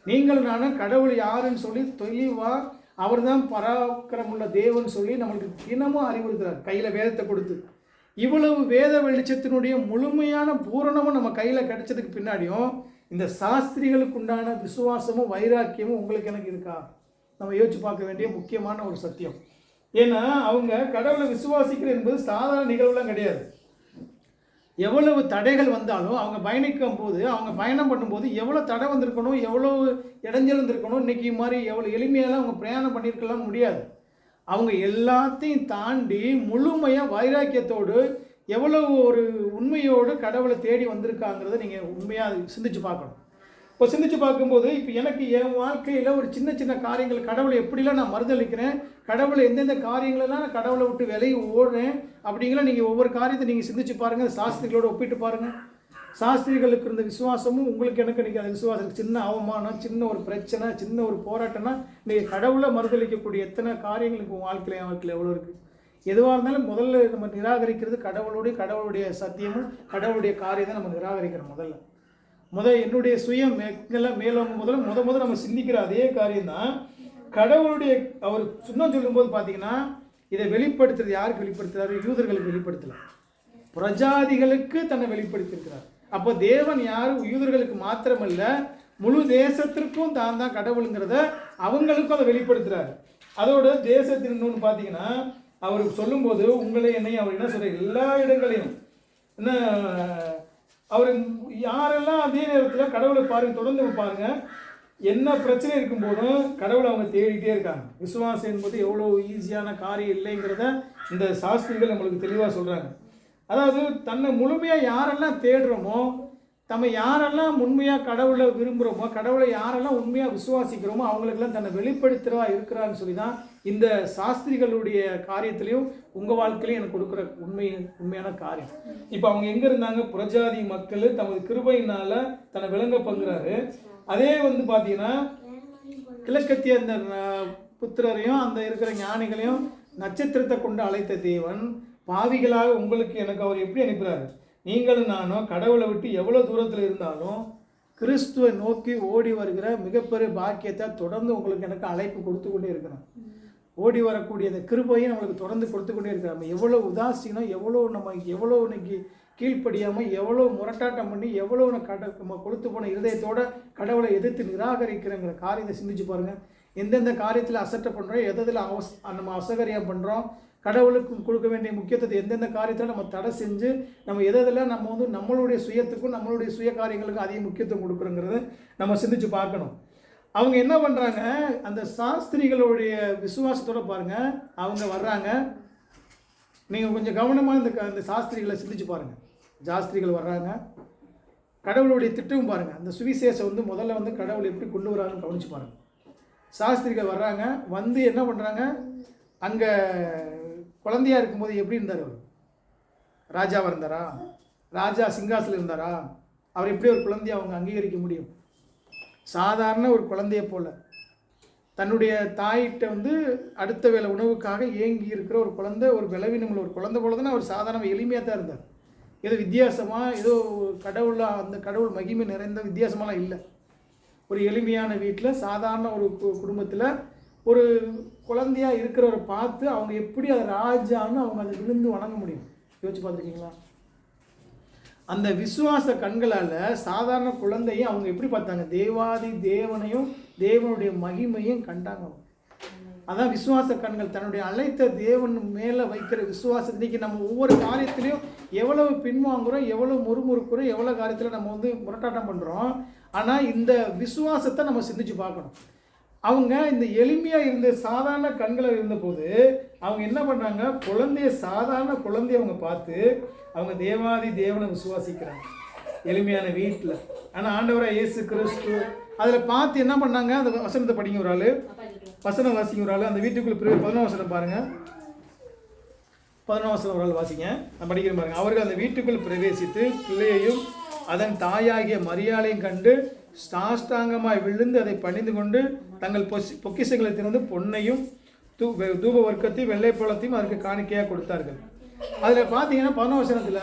நீங்கள் நானும் கடவுள் யாருன்னு சொல்லி தெளிவாக அவர் தான் பராக்கிரமுள்ள தேவன் சொல்லி நம்மளுக்கு தினமும் அறிவுறுத்துறார், கையில் வேதத்தை கொடுத்து. இவ்வளவு வேத வெளிச்சத்தினுடைய முழுமையான பூரணமும் நம்ம கையில் கிடைச்சதுக்கு பின்னாடியும் இந்த சாஸ்திரிகளுக்கு உண்டான விசுவாசமும் வைராக்கியமும் உங்களுக்கு எனக்கு இருக்கா? நம்ம யோசிச்சு பார்க்க வேண்டிய முக்கியமான ஒரு சத்தியம். ஏன்னா அவங்க கடவுளை விசுவாசிக்கிற என்பது சாதாரண நிகழ்வுலாம் கிடையாது. எவ்வளவு தடைகள் வந்தாலும் அவங்க பயணிக்கும் போது, அவங்க பயணம் பண்ணும்போது எவ்வளோ தடை வந்திருக்கணும், எவ்வளோ இடைஞ்சல் வந்திருக்கணும். இன்றைக்கி மாதிரி எவ்வளோ எளிமையெல்லாம் அவங்க பிரயாணம் பண்ணியிருக்கலாம் முடியாது. அவங்க எல்லாத்தையும் தாண்டி முழுமையாக வைராக்கியத்தோடு எவ்வளவு ஒரு உண்மையோடு கடவுளை தேடி வந்திருக்காங்கிறத நீங்கள் உண்மையாக சிந்திச்சு பார்க்கணும். இப்போ சிந்திச்சு பார்க்கும்போது இப்போ எனக்கு என் வாழ்க்கையில் ஒரு சின்ன சின்ன காரியங்கள் கடவுளை எப்படிலாம் நான் மறுதளிக்கிறேன், கடவுளை எந்தெந்த காரியங்களெல்லாம் நான் கடவுளை விட்டு விலகி ஓடுறேன் அப்படிங்கிற நீங்கள் ஒவ்வொரு காரியத்தை நீங்கள் சிந்திச்சு பாருங்கள். சாஸ்திரிகளோடு ஒப்பிட்டு பாருங்கள். சாஸ்திரிகளுக்கு இருந்த விசுவாசமும் உங்களுக்கு எனக்கு இன்றைக்கி அந்த விசுவாசம் சின்ன அவமானம், சின்ன ஒரு பிரச்சனை, சின்ன ஒரு போராட்டம்னா நீங்கள் கடவுளை மறுதளிக்கக்கூடிய எத்தனை காரியங்களுக்கு உங்கள் வாழ்க்கையில் எவ்வளோ இருக்குது. எதுவாக இருந்தாலும் முதல்ல நம்ம நிராகரிக்கிறது கடவுளுடைய சத்தியமும் கடவுளுடைய காரியத்தை நம்ம நிராகரிக்கிறோம். முதல் என்னுடைய சுயம் எல்லாம் மேலோங்க முதல்ல நம்ம சிந்திக்கிற அதே காரியம்தான் கடவுளுடைய. அவர் சுண்ணம் சொல்லும்போது பார்த்தீங்கன்னா இதை வெளிப்படுத்துறது யாருக்கு வெளிப்படுத்துறாரு? யூதர்களுக்கு வெளிப்படுத்தலை, பிரஜாதிகளுக்கு தன்னை வெளிப்படுத்தியிருக்கிறார். அப்போ தேவன் யார்? யூதர்களுக்கு மாத்திரமல்ல முழு தேசத்திற்கும் தான் கடவுளுங்கிறத அவங்களுக்கும் அதை வெளிப்படுத்துறாரு. அதோட தேசத்தின் இன்னொன்று பார்த்தீங்கன்னா அவர் சொல்லும்போது உங்களை என்னையும் அவர் என்ன சொல்ற எல்லா இடங்களையும் என்ன அவர் யாரெல்லாம் அதே நேரத்தில் கடவுளை பாருங்க, தொடர்ந்து பாருங்க, என்ன பிரச்சனை இருக்கும்போதும் கடவுளை அவங்க தேடிட்டே இருக்காங்க. விசுவாசம் என்பது எவ்வளோ ஈஸியான காரியம் இல்லைங்கிறத இந்த சாஸ்திரிகள் நம்மளுக்கு தெளிவாக சொல்கிறாங்க. அதாவது தன்னை முழுமையாக யாரெல்லாம் தேடுறோமோ, நம்ம யாரெல்லாம் உண்மையாக கடவுளை விரும்புகிறோமோ, கடவுளை யாரெல்லாம் உண்மையாக விசுவாசிக்கிறோமோ அவங்களுக்கெல்லாம் தன்னை வெளிப்படுத்துகிறவா இருக்கிறான்னு சொல்லி தான் இந்த சாஸ்திரிகளுடைய காரியத்திலையும் உங்கள் வாழ்க்கையிலையும் எனக்கு கொடுக்குற உண்மையான காரியம். இப்போ அவங்க எங்கே இருந்தாங்க? புறஜாதி மக்கள் தமது கிருபையினால் தன்னை விளங்க பங்குறாரு. அதே வந்து பார்த்தீங்கன்னா கிழக்கத்திய அந்த புத்திரரையும் அந்த இருக்கிற ஞானிகளையும் நட்சத்திரத்தை கொண்டு அழைத்த தேவன் பாவிகளாக உங்களுக்கு எனக்கு அவர் எப்படி அனுப்புகிறாரு? நீங்களும் நானும் கடவுளை விட்டு எவ்வளோ தூரத்தில் இருந்தாலும் கிறிஸ்துவை நோக்கி ஓடி வருகிற மிகப்பெரிய பாக்கியத்தை தொடர்ந்து உங்களுக்கு எனக்கு அழைப்பு கொடுத்து கொண்டே இருக்கிறோம். ஓடி வரக்கூடிய அந்த கிருபையை நம்மளுக்கு தொடர்ந்து கொடுத்து கொண்டே இருக்கிறோம். நம்ம எவ்வளோ உதாசீனம், எவ்வளோ இன்னைக்கு கீழ்ப்படியாமல், எவ்வளோ முரட்டாட்டம் பண்ணி, எவ்வளோ நம்ம கொடுத்து போன இருதயத்தோட கடவுளை எதிர்த்து நிராகரிக்கிறங்கிற காரியத்தை சிந்திச்சு பாருங்கள். எந்தெந்த காரியத்தில் அசட்டை பண்ணுறோம், எதில் நம்ம அசகரியம் பண்ணுறோம், கடவுளுக்கு கொடுக்க வேண்டிய முக்கியத்துவத்தை எந்தெந்த காரியத்தில் நம்ம தடை செஞ்சு நம்ம எதில் நம்ம வந்து நம்மளுடைய சுயத்துக்கும் நம்மளுடைய சுய காரியங்களுக்கும் அதிக முக்கியத்துவம் கொடுக்குறோங்கிறது நம்ம சிந்திச்சு பார்க்கணும். அவங்க என்ன பண்ணுறாங்க? அந்த சாஸ்திரிகளுடைய விசுவாசத்தோடு பாருங்கள், அவங்க வர்றாங்க. நீங்கள் கொஞ்சம் கவனமாக அந்த சாஸ்திரிகளை சிந்திச்சு பாருங்கள். சாஸ்திரிகள் வர்றாங்க, கடவுளுடைய திட்டமும் பாருங்கள். அந்த சுவிசேஷம் வந்து முதல்ல வந்து கடவுள் எப்படி கொண்டு வராங்கன்னு கவனிச்சு பாருங்கள். சாஸ்திரிகள் வர்றாங்க, வந்து என்ன பண்ணுறாங்க? அங்கே குழந்தையாக இருக்கும்போது எப்படி இருந்தார்? அவர் ராஜாவாக இருந்தாரா? ராஜா சிங்காசனில் இருந்தாரா? அவர் எப்படி ஒரு குழந்தையை அவங்க அங்கீகரிக்க முடியும்? சாதாரண ஒரு குழந்தைய போல் தன்னுடைய தாயிட்ட வந்து அடுத்த வேளை உணவுக்காக ஏங்கி இருக்கிற ஒரு குழந்தை, ஒரு பலவீனமுள்ள ஒரு குழந்தை போல தானே அவர் சாதாரண எளிமையாக தான் இருந்தார். ஏதோ வித்தியாசமாக ஏதோ அந்த கடவுள் மகிமை நிறைந்த வித்தியாசமெல்லாம் இல்லை. ஒரு எளிமையான வீட்டில் சாதாரண ஒரு குடும்பத்தில் ஒரு குழந்தையாக இருக்கிறவரை பார்த்து அவங்க எப்படி அதை ராஜான்னு அவங்க அதை விழுந்து வணங்க முடியும்? யோசிச்சு பார்த்துருக்கீங்களா? அந்த விசுவாச கண்களால் சாதாரண குழந்தையை அவங்க எப்படி பார்த்தாங்க? தேவாதி தேவனையும் தேவனுடைய மகிமையும் கண்டாங்க. அதான் விசுவாச கண்கள். தன்னுடைய அழைத்த தேவன் மேலே வைக்கிற விசுவாசம். இன்றைக்கி நம்ம ஒவ்வொரு காரியத்திலையும் எவ்வளவு பின்வாங்குகிறோம், எவ்வளோ முறுமுறுக்கிறோம், எவ்வளோ காரியத்தில் நம்ம வந்து முரட்டாட்டம் பண்ணுறோம். ஆனால் இந்த விசுவாசத்தை நம்ம சிந்திச்சு பார்க்கணும். அவங்க இந்த எளிமையாக இருந்த சாதாரண கண்களை இருந்தபோது அவங்க என்ன பண்ணுறாங்க? சாதாரண குழந்தைய அவங்க பார்த்து அவங்க தேவாதி தேவனை விசுவாசிக்கிறாங்க எளிமையான வீட்டில். ஆனால் ஆண்டவராக இயேசு கிறிஸ்து அதில் பார்த்து என்ன பண்ணாங்க? அந்த வசனத்தை படிங்க ஒரு ஆள், வசனம் வாசிங்க ஒரு ஆள். அந்த வீட்டுக்குள்ளே 11 வசனம் பாருங்கள். 11 வசனம் ஒரு ஆள் வாசிங்க, நான் படிக்கிறேன் பாருங்கள். அவர்கள் அந்த வீட்டுக்குள் பிரவேசித்து பிள்ளையையும் அதன் தாயாகிய மரியாளையும் கண்டு சாஷ்டாங்கமாய் விழுந்து அதை பணிந்து கொண்டு தங்கள் பொக்கிஷங்களை திறந்து பொன்னையும் தூப வர்க்கத்தையும் வெள்ளைப்பழத்தையும் அதற்கு காணிக்கையாக கொடுத்தார்கள். அதில் பார்த்தீங்கன்னா 11 வசனத்தில்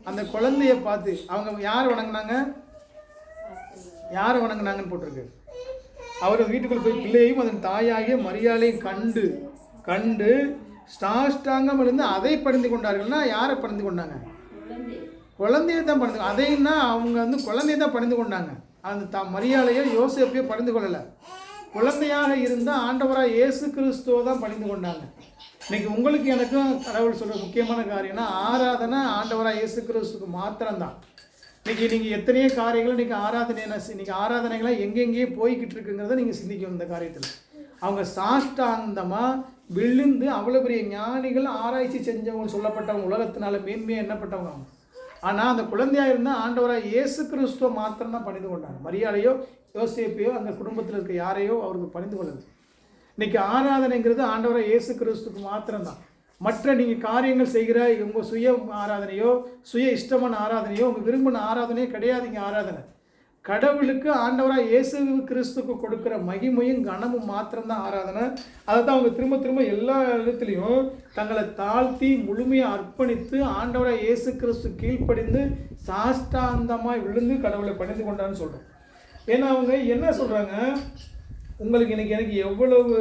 அந்த குழந்தைய பார்த்து அவங்க யார் வணங்கினாங்கன்னு போட்டிருக்கு. அவர் வீட்டுக்குள்ள போய் பிள்ளையையும் அதன் தாயாகிய மரியாதையும் கண்டு சாஷ்டாங்கம் இருந்து அதை பணிந்து கொண்டார்கள்னா யாரை பணிந்து கொண்டாங்க? குழந்தையை தான் பணிந்து. அதைன்னா அவங்க வந்து குழந்தையை தான் பணிந்து கொண்டாங்க. அந்த மரியாதையோ யோசேப்பையோ பணிந்து கொள்ளலை. குழந்தையாக இருந்தால் ஆண்டவராக இயேசு கிறிஸ்துவை தான் பணிந்து கொண்டாங்க. இன்றைக்கி உங்களுக்கு எனக்கும் கடவுள் சொல்கிற முக்கியமான காரியம்னா ஆராதனை ஆண்டவராக இயேசு கிறிஸ்துக்கு மாத்திரம்தான். இன்றைக்கி நீங்கள் எத்தனையோ காரியங்கள் இன்றைக்கி ஆராதனைகளாக எங்கெங்கேயே போய்கிட்டு இருக்குங்கிறத நீங்கள் சிந்திக்கணும். இந்த காரியத்தில் அவங்க சாஷ்டாந்தமாக விழுந்து அவ்வளோ பெரிய ஞானிகள் ஆராய்ச்சி செஞ்சவங்க சொல்லப்பட்டவங்க உலகத்தினால மேன்மையாக எண்ணப்பட்டவங்க அவங்க. ஆனால் அந்த குழந்தையாக இருந்தால் ஆண்டவராக இயேசு கிறிஸ்துவ மாத்திரம்தான் பணிந்து கொண்டாங்க. மரியாதையோ யோசேப்பையோ அந்த குடும்பத்தில் இருக்க யாரையோ அவருக்கு பணிந்து கொள்ளது. இன்றைக்கி ஆராதனைங்கிறது ஆண்டவராக இயேசு கிறிஸ்துக்கு மாத்திரம்தான். மற்ற நீங்கள் காரியங்கள் செய்கிற உங்கள் சுய ஆராதனையோ சுய இஷ்டமான ஆராதனையோ உங்கள் விரும்பின ஆராதனையோ கிடையாதுங்க. ஆராதனை கடவுளுக்கு ஆண்டவராக இயேசு கிறிஸ்துக்கு கொடுக்குற மகிமையும் கனமும் மாத்திரம்தான் ஆராதனை. அதை தான் அவங்க திரும்ப திரும்ப எல்லா இடத்துலையும் தங்களை தாழ்த்தி முழுமையாக அர்ப்பணித்து ஆண்டவராக இயேசு கிறிஸ்து கீழ்ப்படிந்து சாஷ்டாந்தமாய் விழுந்து கடவுளை பணிந்து கொண்டான்னு சொல்கிறோம். ஏன்னா அவங்க என்ன சொல்கிறாங்க? உங்களுக்கு எனக்கு எவ்வளவு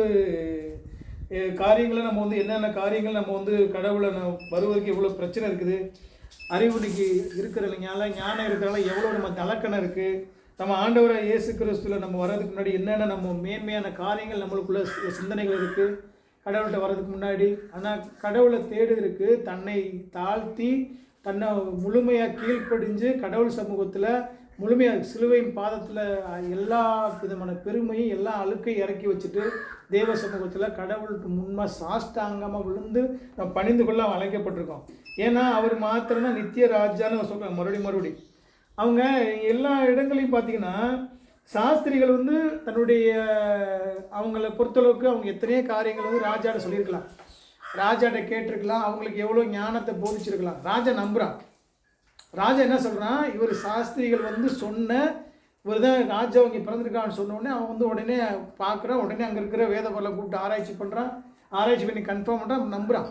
காரியங்களை நம்ம வந்து என்னென்ன காரியங்கள் நம்ம வந்து கடவுளை வருவதற்கு எவ்வளோ பிரச்சனை இருக்குது, அறிவு இன்னைக்கு இருக்கிற இல்லைங்களா, ஞானம் இருக்கிறனால எவ்வளோ நம்ம தலக்கணம் இருக்குது. நம்ம ஆண்டவராக இயேசு கிறிஸ்துவில் நம்ம வர்றதுக்கு முன்னாடி என்னென்ன நம்ம மேன்மையான காரியங்கள் நம்மளுக்குள்ள சிந்தனைகள் இருக்குது கடவுள்கிட்ட வர்றதுக்கு முன்னாடி. ஆனால் கடவுளை தேடுறதுக்கு தன்னை தாழ்த்தி தன்னை முழுமையாக கீழ்ப்படிஞ்சு கடவுள் சமூகத்தில் முழுமையாக சிலுவையின் பாதத்தில் எல்லா விதமான பெருமையும் எல்லா அழுக்கையும் இறக்கி வச்சுட்டு தேவ சமூகத்தில் கடவுளுக்கு முன்மா சாஷ்டாங்கமாக விழுந்து நம்ம பணிந்து கொள்ள அழைக்கப்பட்டிருக்கோம். ஏன்னா அவர் மாத்திரம்தான் நித்திய ராஜான்னு சொல்கிறாங்க. மறுபடி அவங்க எல்லா இடங்களையும் பார்த்தீங்கன்னா சாஸ்திரிகள் வந்து தன்னுடைய அவங்கள பொறுத்தளவுக்கு அவங்க எத்தனையோ காரியங்கள் வந்து ராஜாட்ட சொல்லியிருக்கலாம், ராஜாட்ட கேட்டிருக்கலாம், அவங்களுக்கு எவ்வளோ ஞானத்தை போதிச்சிருக்கலாம். ராஜா நம்புகிறான். ராஜா என்ன சொல்கிறான், இவர் சாஸ்திரிகள் வந்து சொன்ன இவர் தான் ராஜா இங்கே பிறந்திருக்கான்னு சொன்னோடனே அவன் வந்து உடனே பார்க்குறான். உடனே அங்கே இருக்கிற வேத பொருளை கூப்பிட்டு ஆராய்ச்சி பண்ணுறான். ஆராய்ச்சி பண்ணி கன்ஃபார்ம் பண்ணுறான், நம்புகிறான்.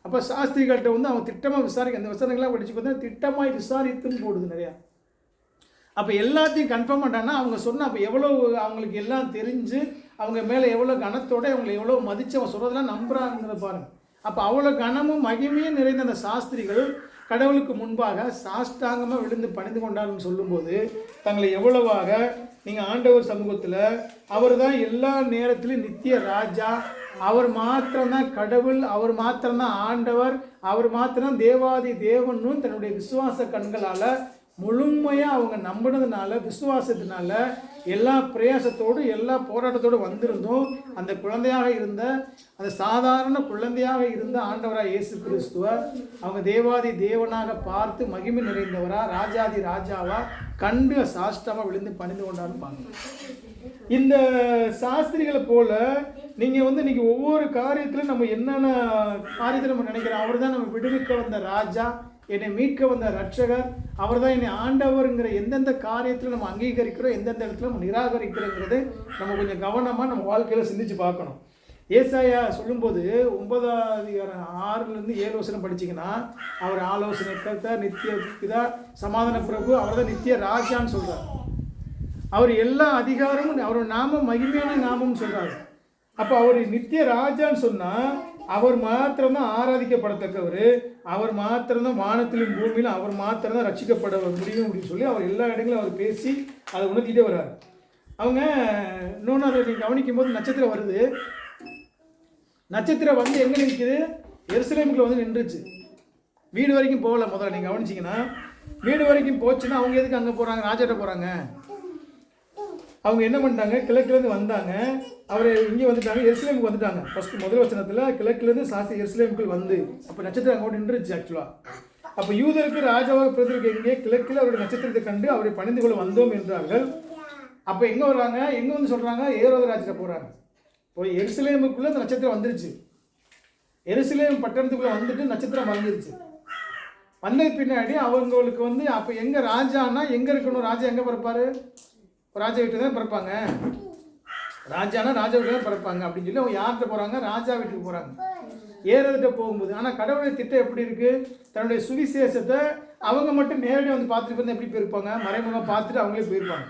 அப்போ சாஸ்திரிகள்கிட்ட வந்து அவன் திட்டமாக விசாரிக்க, அந்த விசாரணைகள்லாம் படித்து பார்த்தா திட்டமாக விசாரித்துன்னு போடுது நிறையா. அப்போ எல்லாத்தையும் கன்ஃபார்ம் பண்ணுறாங்கன்னா அவங்க சொன்ன அப்போ எவ்வளோ அவங்களுக்கு எல்லாம் தெரிஞ்சு அவங்க மேலே எவ்வளோ கனத்தோடு அவங்களை எவ்வளோ மதித்து அவன் சொல்கிறதெல்லாம் நம்புகிறாங்கிறத பாருங்கள். அப்போ அவ்வளோ கனமும் மகிமையும் நிறைந்த அந்த சாஸ்திரிகள் கடவுளுக்கு முன்பாக சாஷ்டாங்கமாக விழுந்து பணிந்து கொண்டாருன்னு சொல்லும்போது தங்களை எவ்வளவாக நீங்கள் ஆண்டவர் சமூகத்தில் அவர் தான் எல்லா நேரத்திலும் நித்திய ராஜா, அவர் மாத்திரம்தான் கடவுள், அவர் மாத்திரம்தான் ஆண்டவர், அவர் மாத்திரம் தேவாதி தேவனும் தன்னுடைய விசுவாச கண்களால் முழுமையாக அவங்க நம்பினதுனால விசுவாசத்தினால எல்லா பிரயாசத்தோடு எல்லா போராட்டத்தோடு வந்திருந்தும் அந்த குழந்தையாக இருந்த அந்த சாதாரண குழந்தையாக இருந்த ஆண்டவராக இயேசு கிறிஸ்துவ அவங்க தேவாதி தேவனாக பார்த்து மகிமை நிறைந்தவரா ராஜாதி ராஜாவா கண்டு சாஷ்டமாக விழுந்து பணிந்து கொண்டான்னு பாருங்க. இந்த சாஸ்திரிகளை போல நீங்கள் வந்து இன்னைக்கு ஒவ்வொரு காரியத்திலும் நம்ம என்னென்ன காரியத்தை நம்ம நினைக்கிறோம், அவர் தான் நம்ம விடுவிக்க வந்த ராஜா, என்னை மீட்க வந்த ரட்சகர், அவர் தான் என்னை ஆண்டவருங்கிற எந்தெந்த காரியத்தில் நம்ம அங்கீகரிக்கிறோம், எந்தெந்த இடத்துல நம்ம நிராகரிக்கிறோங்கிறது நம்ம கொஞ்சம் கவனமாக நம்ம வாழ்க்கையில் சிந்திச்சு பார்க்கணும். ஏசாயா சொல்லும்போது 9:6-7 படிச்சிங்கன்னா அவர் ஆலோசனை கர்த்தர், நித்திய பிதா, சமாதான பிரபு, அவர் தான் நித்திய ராஜான்னு சொல்கிறார். அவர் எல்லா அதிகாரமும் அவரோட நாமம் மகிமையான நாமம்னு சொல்கிறார். அப்போ அவர் நித்திய ராஜான்னு சொன்னால் அவர் மாத்திரம்தான் ஆராதிக்கப்படத்தக்கவர், அவர் மாத்திரம்தான் வானத்திலும் பூமியிலும் அவர் மாத்திரம்தான் ரட்சிக்கப்பட முடியும் அப்படின்னு சொல்லி அவர் எல்லா இடங்களும் அவர் பேசி அதை உணர்த்திட்டே வர்றார். அவங்க இன்னொன்று அதை நீங்கள் கவனிக்கும் போது நட்சத்திரம் வருது. நட்சத்திரம் வந்து எங்கே நிற்குது, எருசலேமுக்குள்ள வந்து நின்றுச்சு. வீடு வரைக்கும் போகல. முதல்ல நீங்கள் கவனிச்சிங்கன்னா வீடு வரைக்கும் போச்சுன்னா அவங்க எதுக்கு அங்கே போகிறாங்க, ராஜாட்ட போகிறாங்க. அவங்க என்ன பண்ணிட்டாங்க, கிழக்குலேருந்து வந்தாங்க, அவர் இங்கே வந்துட்டாங்க, எருசலேமுக்கு வந்துட்டாங்க. ஃபஸ்ட்டு முதல் வசனத்தில் கிழக்குலேருந்து சாஸ்திரி எருசலேமுக்குள் வந்து அப்போ நட்சத்திரம் அங்கே நின்றுச்சு ஆக்சுவலாக. அப்போ யூதருக்கு ராஜாவாக பிறந்திருக்க எங்கே கிழக்கில் அவருடைய நட்சத்திரத்தை கண்டு அவரை பணிந்து கொள்ள வந்தோம் என்றார்கள். அப்போ எங்கே வர்றாங்க, எங்கே வந்து சொல்கிறாங்க, ஏரோது ராஜ்யத்தை போகிறாங்க. இப்போ எருசலேமுக்குள்ளே அந்த நட்சத்திரம் வந்துருச்சு. எருசலேம் பட்டணத்துக்குள்ளே வந்துட்டு நட்சத்திரம் வந்துருச்சு. வந்தது பின்னாடி அவங்களுக்கு வந்து அப்போ எங்கே ராஜானா எங்கே இருக்கணும், ராஜா எங்கே பிறப்பார், ராஜா வீட்டுக்கு தான் பிறப்பாங்க. ராஜானா ராஜா வீட்டுக்கு தான் பிறப்பாங்க அப்படின்னு சொல்லி அவங்க யார்கிட்ட போகிறாங்க, ராஜா வீட்டுக்கு போகிறாங்க. ஏறதுகிட்ட போகும்போது ஆனால் கடவுளுடைய திட்டம் எப்படி இருக்குது, தன்னுடைய சுவிசேஷத்தை அவங்க மட்டும் நேரடியாக வந்து பார்த்துட்டு வந்து எப்படி போயிருப்பாங்க, மறைமுகம் பார்த்துட்டு அவங்களே போயிருப்பாங்க.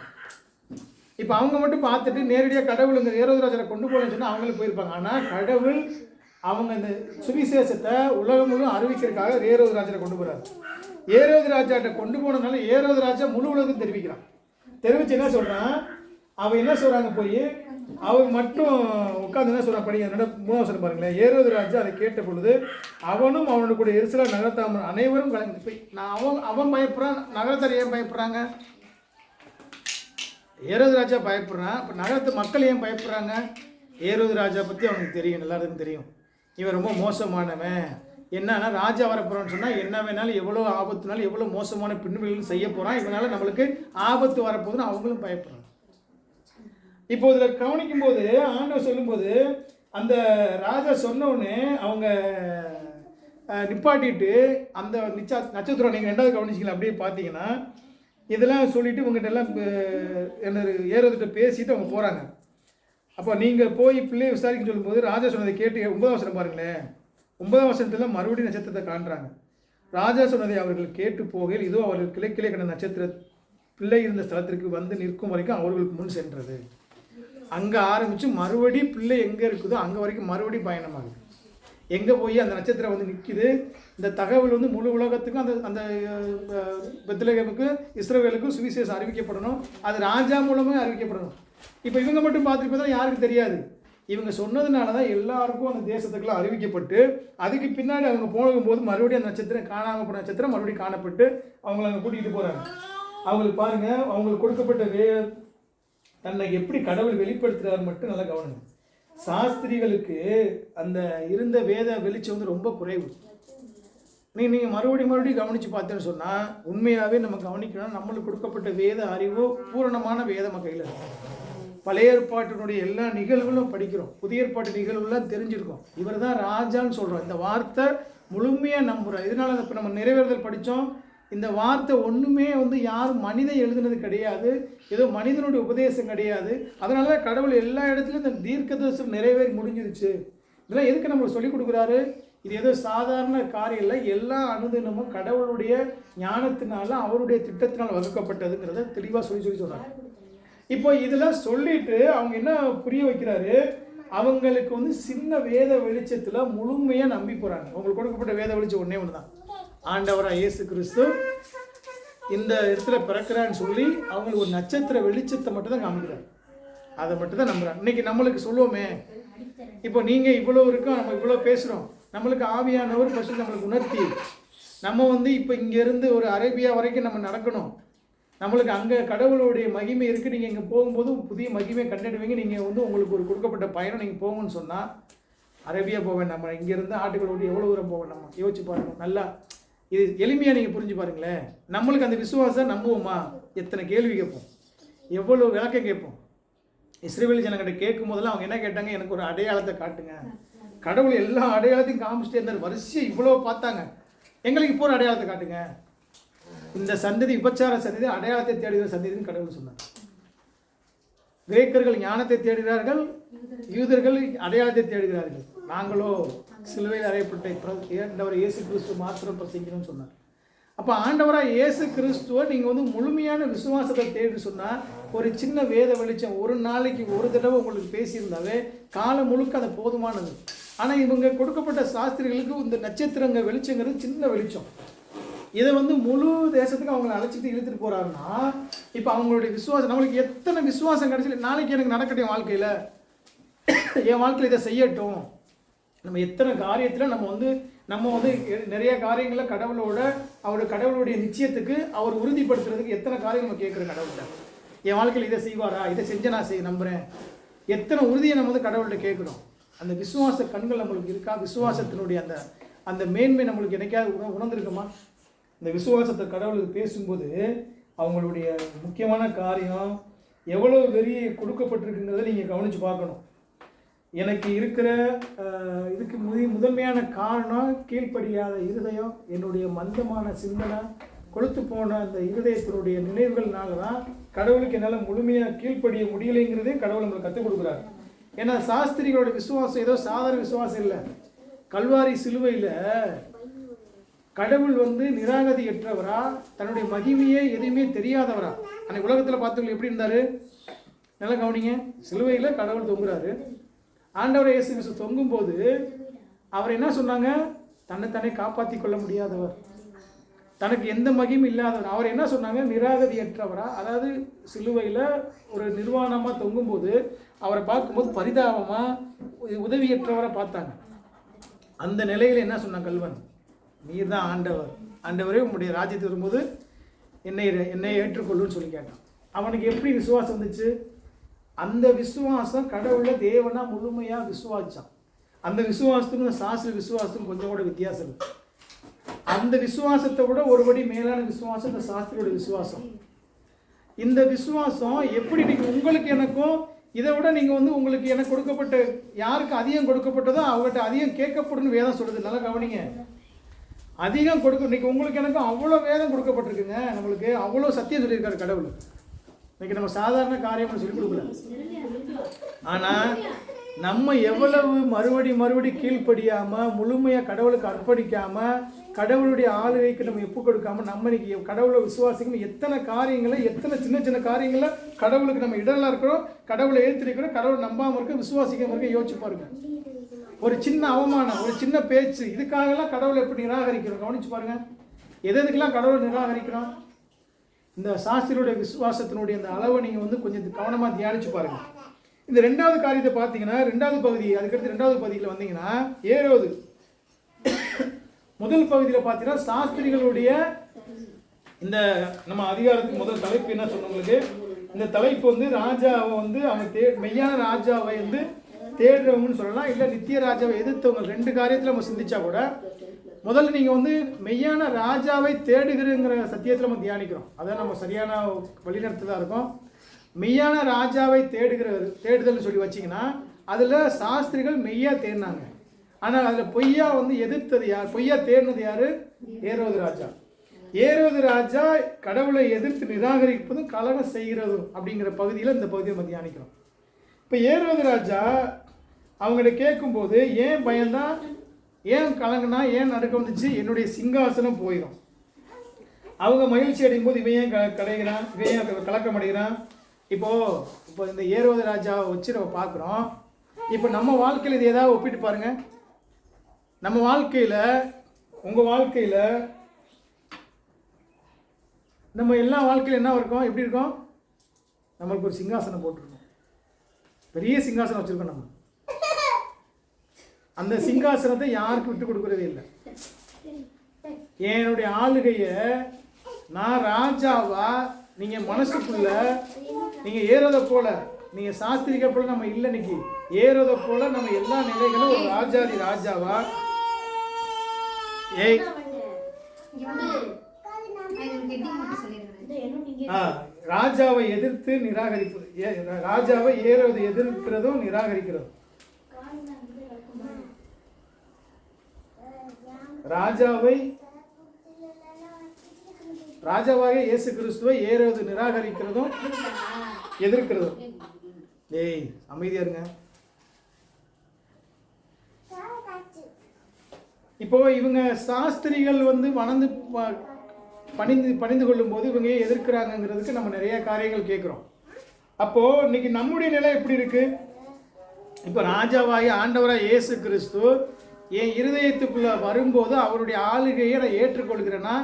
இப்போ அவங்க மட்டும் பார்த்துட்டு நேரடியாக கடவுள் இந்த ஏரோது ராஜாவை கொண்டு போகலன்னு சொன்னால் அவங்களே போயிருப்பாங்க. ஆனால் கடவுள் அவங்க இந்த சுவிசேஷத்தை உலகம் முழுவதும் அறிவிக்கிறதுக்காக ஏரோது ராஜாவை கொண்டு போகிறார். ஏரோது ராஜாட்ட கொண்டு போனதுனால ஏரோது ராஜா முழு உலகம் தெரிவிக்கிறான். தெரிவிச்சு என்ன சொல்கிறான், அவன் என்ன சொல்கிறாங்க, போய் அவர் மட்டும் உட்காந்து என்ன சொல்கிறான், படிங்க என்னோட 3 வசனம் பாருங்களேன். ஏரோது ராஜா அதை கேட்ட பொழுது அவனும் அவனோட கூட எருசலேம் நகரத்தாமன் அனைவரும் கலந்து போய் அவன் பயப்படுறான். நகரத்தார் ஏன் பயப்படுறாங்க, ஏரோது ராஜா பயப்படுறான். இப்போ நகரத்து மக்கள் ஏன் பயப்படுறாங்க, ஏரோது ராஜா பற்றி அவனுக்கு தெரியும், எல்லாருக்கும் தெரியும். இவன் ரொம்ப மோசமானவன், என்னன்னா ராஜா வரப்போறான்னு சொன்னால் என்ன வேணாலும் எவ்வளோ ஆபத்துனாலும் எவ்வளோ மோசமான பின்விளைவுகள் செய்ய போகிறான், இவனால் நம்மளுக்கு ஆபத்து வரப்போகுதுன்னு அவங்களும் பயப்படுறாங்க. இப்போ இதில் கவனிக்கும் போது ஆண்டவர் சொல்லும்போது அந்த ராஜா சொன்னோடனே அவங்க நிப்பாட்டிட்டு அந்த நட்சத்திரம் நீங்கள் 2வது கவனிச்சிக்கலாம். அப்படியே பார்த்தீங்கன்னா இதெல்லாம் சொல்லிவிட்டு இவங்ககிட்ட எல்லாம் என்ன ஏறதுகிட்ட பேசிட்டு அவங்க போகிறாங்க. அப்போ நீங்கள் போய் பிள்ளையை விசாரிக்க சொல்லும்போது ராஜா சொன்னதை கேட்டு 9ஆம் வசனம் பாருங்களேன். 9ஆம் வசனத்தில் மறுபடியும் நட்சத்திரத்தை காண்றாங்க. ராஜா சொன்னதை அவர்கள் கேட்டு போகையில் இதோ அவர்கள் கிழக்கிலே கண்ட நட்சத்திர பிள்ளை இருந்த ஸ்தலத்திற்கு வந்து நிற்கும் வரைக்கும் அவர்களுக்கு முன் சென்றது. அங்கே ஆரம்பித்து மறுபடி பிள்ளை எங்கே இருக்குதோ அங்கே வரைக்கும் மறுபடி பயணமாகுது. எங்கே போய் அந்த நட்சத்திரம் வந்து நிற்கிது. இந்த தகவல் வந்து முழு உலகத்துக்கும் அந்த அந்த பெத்லகேமுக்கு இஸ்ரவேலுக்கும் சுவிசேஷம் அறிவிக்கப்படணும். அது ராஜா மூலமே அறிவிக்கப்படணும். இப்போ இவங்க மட்டும் பார்த்துட்டு தான் யாருக்கு தெரியாது. இவங்க சொன்னதுனால தான் எல்லாருக்கும் அந்த தேசத்துக்குலாம் அறிவிக்கப்பட்டு அதுக்கு பின்னாடி அவங்க போகும்போது மறுபடியும் அந்த நட்சத்திரம் காணாமல் போன நட்சத்திரம் மறுபடியும் காணப்பட்டு அவங்கள அங்கே கூட்டிகிட்டு போகிறாங்க. அவங்களுக்கு பாருங்க, அவங்களுக்கு கொடுக்கப்பட்ட தன்னை எப்படி கடவுள் வெளிப்படுத்துறாரு மட்டும் நல்லா கவனிங்க. சாஸ்திரிகளுக்கு அந்த இருந்த வேத வெளிச்சம் வந்து ரொம்ப குறைவு. நீங்கள் மறுபடியும் கவனித்து பார்த்தேன்னு சொன்னால் உண்மையாகவே நம்ம கவனிக்கணும். நம்மளுக்கு கொடுக்கப்பட்ட வேத அறிவோ பூரணமான வேதம் கையில் இருக்கும். பழைய ஏற்பாட்டினுடைய எல்லா நிகழ்வுகளும் படிக்கிறோம், புதிய ஏற்பாட்டு நிகழ்வுலாம் தெரிஞ்சிருக்கோம். இவர் தான் ராஜான்னு சொல்கிறோம். இந்த வார்த்தை முழுமையாக நம்புகிறோம். இதனால் இப்போ நம்ம நிறைவேறுதல் படித்தோம். இந்த வார்த்தை ஒன்றுமே வந்து யாரும் மனிதன் எழுதுனது கிடையாது, ஏதோ மனிதனுடைய உபதேசம் கிடையாது. அதனால தான் கடவுள் எல்லா இடத்துலையும் இந்த தீர்க்கதரிசனம் நிறைவேறி முடிஞ்சிருச்சு. இதெல்லாம் எதுக்கு நம்மளுக்கு சொல்லிக் கொடுக்குறாரு? இது ஏதோ சாதாரண காரியம் இல்லை. எல்லா அனுதினமும் கடவுளுடைய ஞானத்தினால அவருடைய திட்டத்தினால் வகுக்கப்பட்டதுங்கிறத தெளிவாக சொல்லி சொல்கிறாங்க. இப்போ இதெல்லாம் சொல்லிட்டு அவங்க என்ன புரிய வைக்கிறாரு, அவங்களுக்கு வந்து சின்ன வேத வெளிச்சத்தில் முழுமையாக நம்பி போகிறாங்க. அவங்களுக்கு கொடுக்கப்பட்ட வேத வெளிச்சம் ஒன்றே ஒன்று தான், ஆண்டவராக இயேசு கிறிஸ்து இந்த இடத்துல பிறக்கிறான்னு சொல்லி அவங்களுக்கு ஒரு நட்சத்திர வெளிச்சத்தை மட்டும் தான் காமிக்கிறார். அதை மட்டும் தான் நம்புகிறாங்க. இன்றைக்கி நம்மளுக்கு சொல்லுவோமே, இப்போ நீங்கள் இவ்வளோ இருக்கோம், நம்ம இவ்வளோ பேசுகிறோம், நம்மளுக்கு ஆவியானவர் ஃபஸ்ட்டு நம்மளுக்கு உணர்த்தி நம்ம வந்து இப்போ இங்கேருந்து ஒரு அரேபியா வரைக்கும் நம்ம நடக்கணும். நம்மளுக்கு அங்கே கடவுளுடைய மகிமை இருக்குது. நீங்கள் இங்கே போகும்போது புதிய மகிமையை கண்டறிவீங்க. நீங்கள் வந்து உங்களுக்கு ஒரு கொடுக்கப்பட்ட பயணம் நீங்கள் போகணும்னு சொன்னால் அரேபியா போவேன். நம்ம இங்கேருந்து ஆட்டுகளோடு எவ்வளோ தூரம் போவேன் நம்ம யோசிச்சு பாருங்கள். நல்லா இது எளிமையாக நீங்கள் புரிஞ்சு பாருங்களேன். நம்மளுக்கு அந்த விசுவாசம் நம்புவோமா? எத்தனை கேள்வி கேட்போம், எவ்வளோ விளக்கம் கேட்போம். இஸ்ரவேல் ஜனங்கிட்ட கேட்கும் போதெல்லாம் அவங்க என்ன கேட்டாங்க, எனக்கு ஒரு அடையாளத்தை காட்டுங்க. கடவுள் எல்லா அடையாளத்தையும் காமிச்சிட்டே இருந்தார். வரிசையை இவ்வளோ பார்த்தாங்க, எங்களுக்கு இப்போ ஒரு அடையாளத்தை காட்டுங்க. இந்த சந்ததி விபச்சார சந்ததி அடையாளத்தை தேடுகிற சந்ததின்னு கடவுள் சொன்னார். கிரேக்கர்கள் ஞானத்தை தேடுகிறார்கள், யூதர்கள் அடையாளத்தை தேடுகிறார்கள். நாங்களோ சிலுவையில் அறையப்பட்ட ஆண்டவர் இயேசு கிறிஸ்துவ மாத்திரம் பிரசங்கிக்கணும்னு சொன்னார். அப்போ ஆண்டவராக இயேசு கிறிஸ்துவை நீங்கள் வந்து முழுமையான விசுவாசத்தை தேடி சொன்னால் ஒரு சின்ன வேத வெளிச்சம் ஒரு நாளைக்கு ஒரு தடவை உங்களுக்கு பேசியிருந்தாவே காலம் முழுக்க அது போதுமானது. ஆனால் இவங்க கொடுக்கப்பட்ட சாஸ்திரிகளுக்கு இந்த நட்சத்திரங்க வெளிச்சங்கிறது சின்ன வெளிச்சம். இதை வந்து முழு தேசத்துக்கு அவங்களை அழைச்சிட்டு இழுத்துட்டு போகிறாருன்னா இப்போ அவங்களுடைய விசுவாசம், நம்மளுக்கு எத்தனை விசுவாசம் கிடைச்சி நாளைக்கு எனக்கு நடக்கட்டும் வாழ்க்கையில், என் வாழ்க்கையில் இதை செய்யட்டும். நம்ம எத்தனை காரியத்தில் நம்ம வந்து நிறைய காரியங்களில் கடவுளோட அவருடைய கடவுளுடைய நிச்சயத்துக்கு அவர் உறுதிப்படுத்துறதுக்கு எத்தனை காரியம் நம்ம கேட்குறோம் கடவுள்கிட்ட. என் வாழ்க்கையில் இதை செய்வாரா, இதை செஞ்ச நான் நம்புகிறேன். எத்தனை உறுதியை நம்ம வந்து கடவுள்கிட்ட கேட்குறோம். அந்த விசுவாச கண்கள் நம்மளுக்கு இருக்கா? விசுவாசத்தினுடைய அந்த மேன்மை நம்மளுக்கு என்னைக்காவது உணர்ந்துருக்குமா? இந்த விசுவாசத்தை கடவுளுக்கு பேசும்போது அவங்களுடைய முக்கியமான காரியம் எவ்வளோ வெறி கொடுக்கப்பட்டிருக்குங்கிறத நீங்கள் கவனித்து பார்க்கணும். எனக்கு இருக்கிற இதுக்கு முதன்மையான காரணம் கீழ்ப்படியாத இருதயம், என்னுடைய மந்தமான சிந்தனை, கொளுத்து போன அந்த இருதயத்தினுடைய நினைவுகள்னால தான் கடவுளுக்கு என்னால் முழுமையாக கீழ்ப்படிய முடியலைங்கிறதே கடவுள் நம்மளுக்கு கற்றுக் கொடுக்குறாரு. ஏன்னா சாஸ்திரிகளோட விசுவாசம் ஏதோ சாதாரண விசுவாசம் இல்லை. கல்வாரி சிலுவையில் கடவுள் வந்து நிராகதியற்றவரா, தன்னுடைய மகிமையே எதுவுமே தெரியாதவரா. அன்னைக்கு உலகத்தில் பார்த்தவங்க எப்படி இருந்தார்? நல்லா கவனிங்க. சிலுவையில் கடவுள் தொங்குறாரு. ஆண்டவர் இயேசு கிறிஸ்து தொங்கும்போது அவர் என்ன சொன்னாங்க? தன்னைத்தானே காப்பாற்றி கொள்ள முடியாதவர், தனக்கு எந்த மகிமையும் இல்லாதவர். அவர் என்ன சொன்னாங்க? நிராகதியற்றவரா. அதாவது சிலுவையில் ஒரு நிர்வாணமாக தொங்கும்போது அவரை பார்க்கும்போது பரிதாபமாக உதவியற்றவரை பார்த்தாங்க. அந்த நிலையில் என்ன சொன்னாங்க கல்வன்? நீர் தான் ஆண்டவர், ஆண்டவரே உங்களுடைய ராஜ்யத்தை வரும்போது என்னை ஏற்றுக்கொள்ளுன்னு சொல்லி கேட்டான். அவனுக்கு எப்படி விசுவாசம் வந்துச்சு? அந்த விசுவாசம் கடவுளை தேவனா முழுமையாக விசுவாசிச்சான். அந்த விசுவாசத்துக்கும் சாஸ்திர விசுவாசத்துக்கும் கொஞ்சம் கூட வித்தியாசம் இல்லை. அந்த விசுவாசத்தை விட ஒருபடி மேலான விசுவாசம் இந்த சாஸ்திரோட விசுவாசம். இந்த விசுவாசம் எப்படி நீங்கள் உங்களுக்கு எனக்கும் இதை விட நீங்கள் வந்து உங்களுக்கு எனக்கு கொடுக்கப்பட்ட யாருக்கு அதிகம் கொடுக்கப்பட்டதோ அவங்ககிட்ட அதிகம் கேட்கப்படுன்னு வேதம் சொல்லுது. நல்லா கவனிங்க. அதிகம் கொடுக்க இன்றைக்கி உங்களுக்கு எனக்கும் அவ்வளோ வேதம் கொடுக்கப்பட்டிருக்குங்க. நம்மளுக்கு அவ்வளோ சத்தியம் சொல்லியிருக்காரு கடவுள். இன்றைக்கி நம்ம சாதாரண காரியம்னு சொல்லி கொடுக்கல. ஆனால் நம்ம எவ்வளவு மறுபடி கீழ்ப்படியாமல் முழுமையாக கடவுளுக்கு அர்ப்பணிக்காமல் கடவுளுடைய ஆளுகைக்கு நம்ம எப்போ கொடுக்காமல் நம்ம இன்னைக்கு கடவுளை விசுவாசிக்கணும். எத்தனை காரியங்களை எத்தனை சின்ன காரியங்களை கடவுளுக்கு நம்ம இடலாம் இருக்கிறோம், கடவுளை ஏற்றிருக்கிறோம், கடவுளை நம்பாமல் இருக்க விசுவாசிக்காமல் இருக்க யோசிச்சு பாருங்க. ஒரு சின்ன அவமானம், ஒரு சின்ன பேச்சு, இதுக்காகலாம் கடவுளை எப்படி நிராகரிக்கிறோம் கவனிச்சு பாருங்க. எதுக்கெல்லாம் கடவுளை நிராகரிக்கிறோம்? இந்த சாஸ்திரியுடைய விசுவாசத்தினுடைய அந்த அளவை நீங்கள் வந்து கொஞ்சம் கவனமாக தியானிச்சு பாருங்க. இந்த ரெண்டாவது காரியத்தை பார்த்தீங்கன்னா ரெண்டாவது பகுதி, அதுக்கடுத்து ரெண்டாவது பகுதியில் வந்தீங்கன்னா ஏரோது. முதல் பகுதியில் பார்த்தீங்கன்னா சாஸ்திரிகளுடைய இந்த நம்ம அதிகாரத்துக்கு முதல் தலைப்பு என்ன சொன்னவங்களுக்கு, இந்த தலைப்பு வந்து ராஜாவை வந்து அவங்க மெய்யான ராஜாவை வந்து தேடுறவங்கன்னு சொல்லலாம், இல்லை நித்திய ராஜாவை எதிர்த்தவங்க. ரெண்டு காரியத்தில் நம்ம சிந்திச்சா கூட முதல்ல நீங்கள் வந்து மெய்யான ராஜாவை தேடுகிறங்கிற சத்தியத்தில் நம்ம தியானிக்கிறோம். அதான் நம்ம சரியான வழிநடத்துதான் இருக்கும். மெய்யான ராஜாவை தேடுதல்னு சொல்லி வச்சிங்கன்னா அதில் சாஸ்திரிகள் மெய்யாக தேடினாங்க. ஆனால் அதில் பொய்யா வந்து எதிர்த்தது யார், பொய்யா தேடினது யார்? ஏரோது ராஜா. ஏரோது ராஜா கடவுளை எதிர்த்து நிராகரிப்பதும் கலகம் செய்கிறதும் அப்படிங்கிற பகுதியில் இந்த பகுதியை நம்ம தியானிக்கிறோம். இப்போ ஏரோது ராஜா அவங்கள்ட்ட கேட்கும்போது ஏன் பயந்தான், ஏன் கலங்கினா, ஏன் நடக்க வந்துச்சு, என்னுடைய சிங்காசனம் போயிடும். அவங்க மகிழ்ச்சி அடையும் போது இவன் ஏன் கலைகிறான், இவன் ஏன் கலக்கம் அடைகிறான். இப்போ இந்த ஏரோது ராஜாவை வச்சு நம்ம பார்க்குறோம். இப்போ நம்ம வாழ்க்கையில் இது ஏதாவது ஒப்பிட்டு பாருங்கள். நம்ம வாழ்க்கையில், உங்கள் வாழ்க்கையில், நம்ம எல்லா வாழ்க்கையில் என்ன இருக்கும், எப்படி இருக்கும்? நம்மளுக்கு ஒரு சிங்காசனம் போட்டிருக்கோம், பெரிய சிங்காசனம் வச்சுருக்கோம். நம்ம அந்த சிங்காசனத்தை யாருக்கு விட்டு கொடுக்குறதே இல்லை. என்னுடைய ஆளுகையை நான் ராஜாவா, நீங்கள் மனசுக்குள்ள நீங்கள் ஏறதை போல, நீங்கள் சாஸ்திரிக்க போல நம்ம இல்லை. இன்னைக்கு ஏறதை போல நம்ம எல்லா நிலைகளும் ஒரு ராஜாதி ராஜாவா ராஜாவை எதிர்த்து நிராகரிப்பது, ராஜாவை ஏறுவது எதிர்க்கிறதும் நிராகரிக்கிறதும். ராஜாவாக இயேசு கிறிஸ்துவை ஏறுவது நிராகரிக்கிறதும் எதிர்க்கிறதும். ஏய் அமைதியா இருங்க. இப்போ இவங்க சாஸ்திரிகள் வந்து பணிந்து கொள்ளும் போது இவங்க எதிர்க்கிறாங்கிறதுக்கு நம்ம நிறைய காரியங்கள் கேட்குறோம். அப்போ இன்னைக்கு நம்முடைய நிலை எப்படி இருக்கு? இப்போ ராஜாவாகி ஆண்டவராக இயேசு கிறிஸ்து என் இருதயத்துக்குள்ள வரும்போது அவருடைய ஆளுகையை நான் ஏற்றுக்கொள்கிறேன்னா,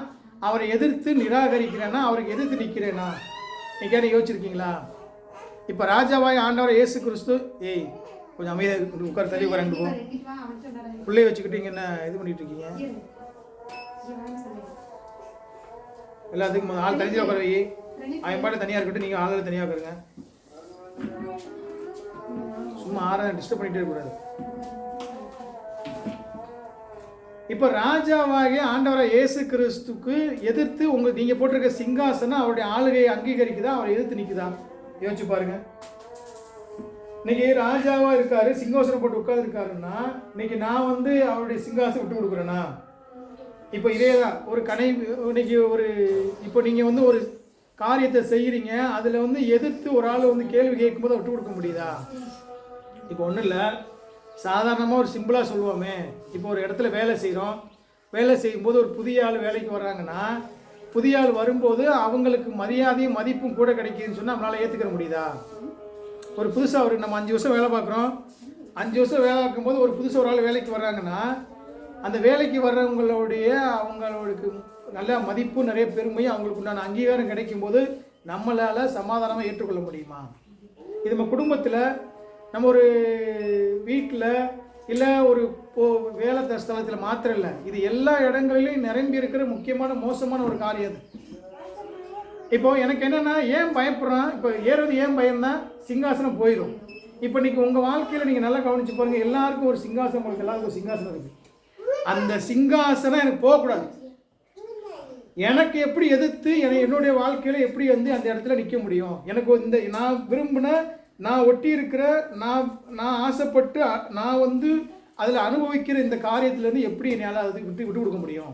அவரை எதிர்த்து நிராகரிக்கிறேன்னா, அவருக்கு எதிர்த்து நிற்கிறேன்னா, நீங்க யோசிச்சிருக்கீங்களா? இப்போ ராஜாவாகி ஆண்டவராக இயேசு கிறிஸ்து, ஏய் கொஞ்சம் அமைதியாக உட்கார், தள்ளி உட்கார, பிள்ளைய வச்சுக்கிட்டு என்ன இது பண்ணிட்டு இருக்கீங்க? எல்லாத்துக்கும் ஆள் தனியாக உட்கார வை. அவன் பாட்டு தனியாக இருக்கட்டும், நீங்கள் ஆளுநர் தனியாக உட்காருங்க. சும்மா ஆறாவது டிஸ்டர்ப் பண்ணிகிட்டே இருக்கக்கூடாது. இப்போ ராஜாவாகிய ஆண்டவராக இயேசு கிறிஸ்துக்கு எதிர்த்து நீங்கள் போட்டிருக்க சிங்காசனம் அவருடைய ஆளுகையை அங்கீகரிக்குதா, அவரை எதிர்த்து நிற்குதா? யோசிச்சு பாருங்க. இன்னைக்கு ராஜாவாக இருக்காரு, சிங்காசனம் போட்டு உட்காந்துருக்காருன்னா, இன்னைக்கு நான் வந்து அவருடைய சிங்காசனம் விட்டு கொடுக்குறேன்னா? இப்போ இதே தான் ஒரு இன்னைக்கு இப்போ நீங்கள் வந்து ஒரு காரியத்தை செய்கிறீங்க, அதில் வந்து எதிர்த்து ஒரு ஆள் வந்து கேள்வி கேட்கும்போது விட்டு கொடுக்க முடியுதா? இப்போ ஒன்றும் இல்லை, சாதாரணமாக ஒரு சிம்பிளாக சொல்லுவோமே. இப்போ ஒரு இடத்துல வேலை செய்கிறோம், வேலை செய்யும்போது ஒரு புதிய ஆள் வேலைக்கு வர்றாங்கன்னா, புதிய ஆள் வரும்போது அவங்களுக்கு மரியாதையும் மதிப்பும் கூட கிடைக்குதுன்னு சொன்னால் நம்மளால் ஏற்றுக்கிற முடியுதா? ஒரு புதுசாக நம்ம 5 வருஷம் வேலை பார்க்குறோம், 5 வருஷம் வேலை பார்க்கும்போது ஒரு புதுசாக ஒரு ஆள் வேலைக்கு வர்றாங்கன்னா, அந்த வேலைக்கு அவங்களுக்கு நல்ல மதிப்பு, நிறைய பெருமையும் அவங்களுக்கு உண்டான அங்கீகாரம் கிடைக்கும்போது நம்மளால் சமாதானமாக ஏற்றுக்கொள்ள முடியுமா? இது நம்ம குடும்பத்தில், நம்ம ஒரு வீட்டில், இல்லை ஒரு வேலை ஸ்தலத்தில் மாத்திரம் இல்லை, இது எல்லா இடங்களிலும் நிரம்பி இருக்கிற முக்கியமான மோசமான ஒரு காரியம் அது. இப்போ எனக்கு என்னென்னா, ஏன் பயப்படுறான்? இப்போ ஏறது ஏன் பயம்னா, சிங்காசனம் போயிடும். இப்போ இன்றைக்கி உங்கள் வாழ்க்கையில் நீங்கள் நல்லா கவனித்து பாருங்கள், எல்லாருக்கும் ஒரு சிங்காசனம், உங்களுக்கு எல்லாருக்கும் ஒரு சிங்காசனம் இருக்குது. அந்த சிங்காசனம் எனக்கு போகக்கூடாது. எனக்கு எப்படி எதிர்த்து என்னுடைய வாழ்க்கையில் எப்படி வந்து அந்த இடத்துல நிற்க முடியும்? எனக்கு நான் விரும்பின, நான் ஒட்டி இருக்கிற, நான் ஆசைப்பட்டு நான் வந்து அதில் அனுபவிக்கிற இந்த காரியத்திலேருந்து எப்படி என்னால் அதுக்கு விட்டு கொடுக்க முடியும்?